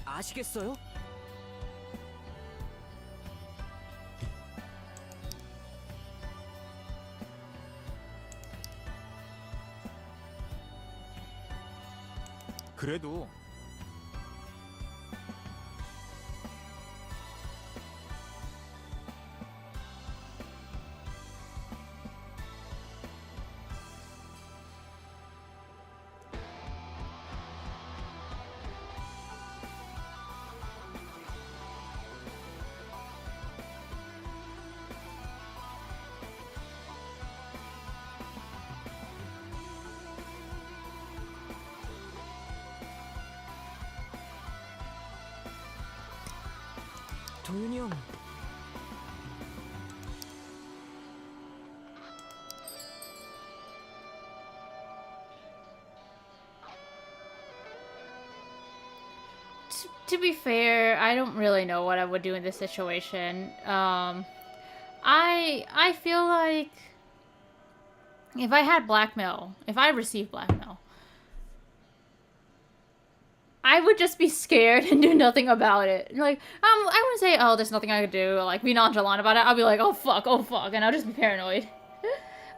아시겠어요? 그래도 도윤이 형. To be fair, I don't really know what I would do in this situation. I feel like if I had blackmail, if I received blackmail, I would just be scared and do nothing about it. Like, I wouldn't say, oh, there's nothing I could do, or, like, be nonchalant about it. I'll be like, oh fuck, and I'll just be paranoid.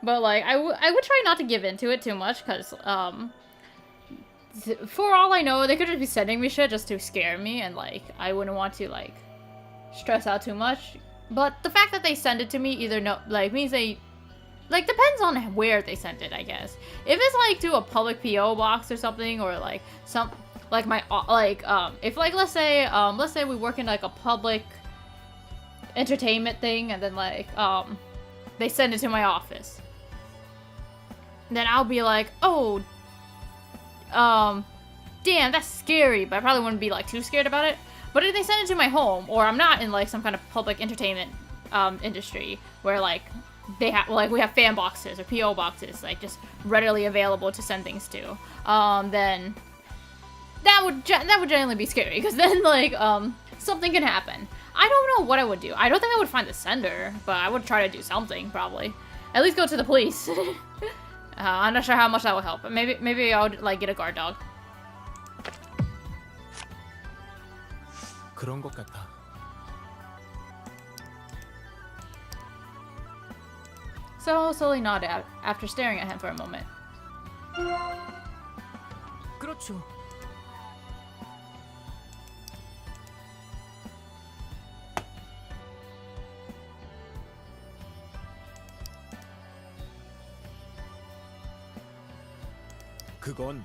But, like, I would try not to give into it too much, because, for all I know, they could just be sending me shit just to scare me, and, like, I wouldn't want to, like, stress out too much. But the fact that they send it to me either means they, like, depends on where they sent it, I guess. If it's, like, to a public P.O. box or something, or, like, like my, if, like, let's say we work in, like, a public entertainment thing, and then, like, they send it to my office. Then I'll be like, oh, damn, that's scary, but I probably wouldn't be, like, too scared about it. But if they send it to my home, or I'm not in, like, some kind of public entertainment, industry, where, like, we have fan boxes or P.O. boxes, like, just readily available to send things to, then that would generally be scary, because then, like, something can happen. I don't know what I would do. I don't think I would find the sender, but I would try to do something, probably. At least go to the police. I'm not sure how much that would help, but maybe I would, like, get a guard dog. 그런 것 같아. So slowly nodded after staring at him for a moment. 그렇죠. 그건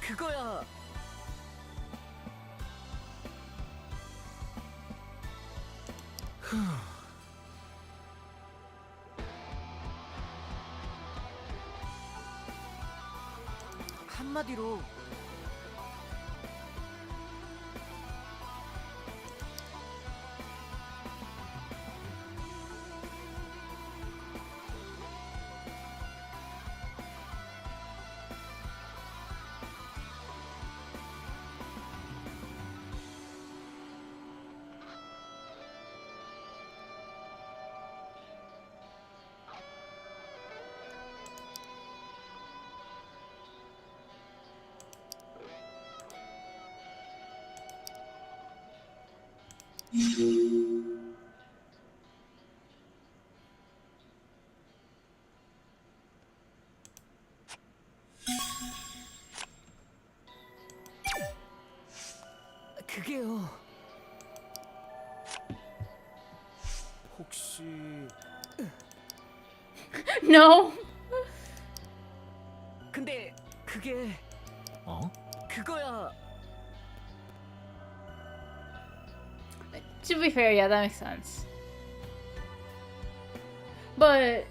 그거야. 한마디로 그게요. 혹시 No. 근데 그게 어? 그거야. To be fair, yeah, that makes sense. But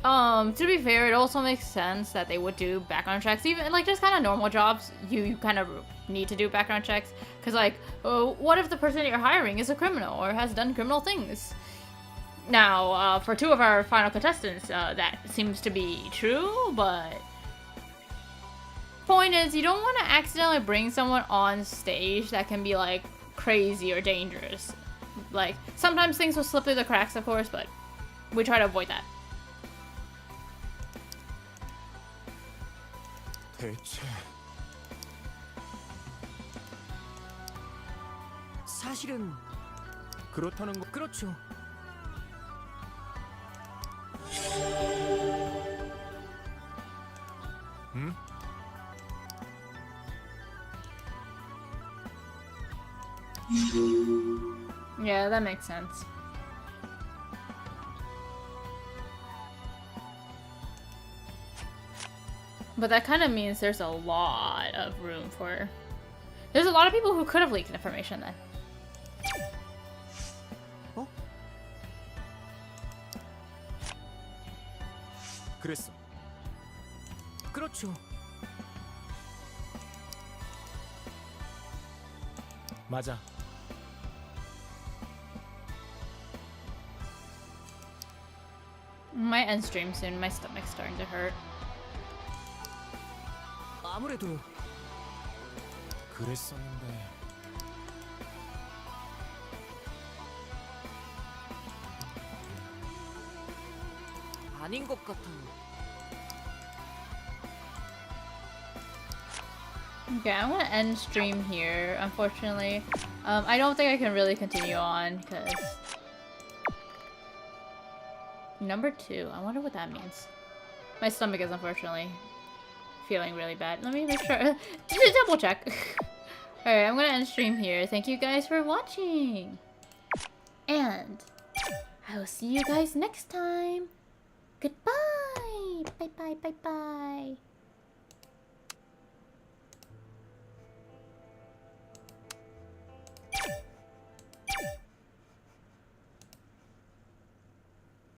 to be fair, it also makes sense that they would do background checks. Even like just kind of normal jobs, you kind of need to do background checks. Cause like, what if the person you're hiring is a criminal or has done criminal things? Now, for 2 of our final contestants, that seems to be true, but point is, you don't want to accidentally bring someone on stage that can be like crazy or dangerous. Like, sometimes things will slip through the cracks, of course, but we try to avoid that. 대체 사실은 그렇다는 거. 그렇죠. 응? Yeah, that makes sense. But that kind of means there's a lot of room for... There's a lot of people who could have leaked information then. 어? 그랬어. 그렇죠. 맞아. Might end stream soon. My stomach's starting to hurt. 아무래도 그랬었는데. 아닌 것 같아요. Okay, I'm gonna end stream here, unfortunately. I don't think I can really continue on, because... Number 2, I wonder what that means. My stomach is unfortunately feeling really bad. Let me make sure, double check. Alright, I'm gonna end stream here. Thank you guys for watching! And I will see you guys next time! Goodbye! Bye bye bye bye!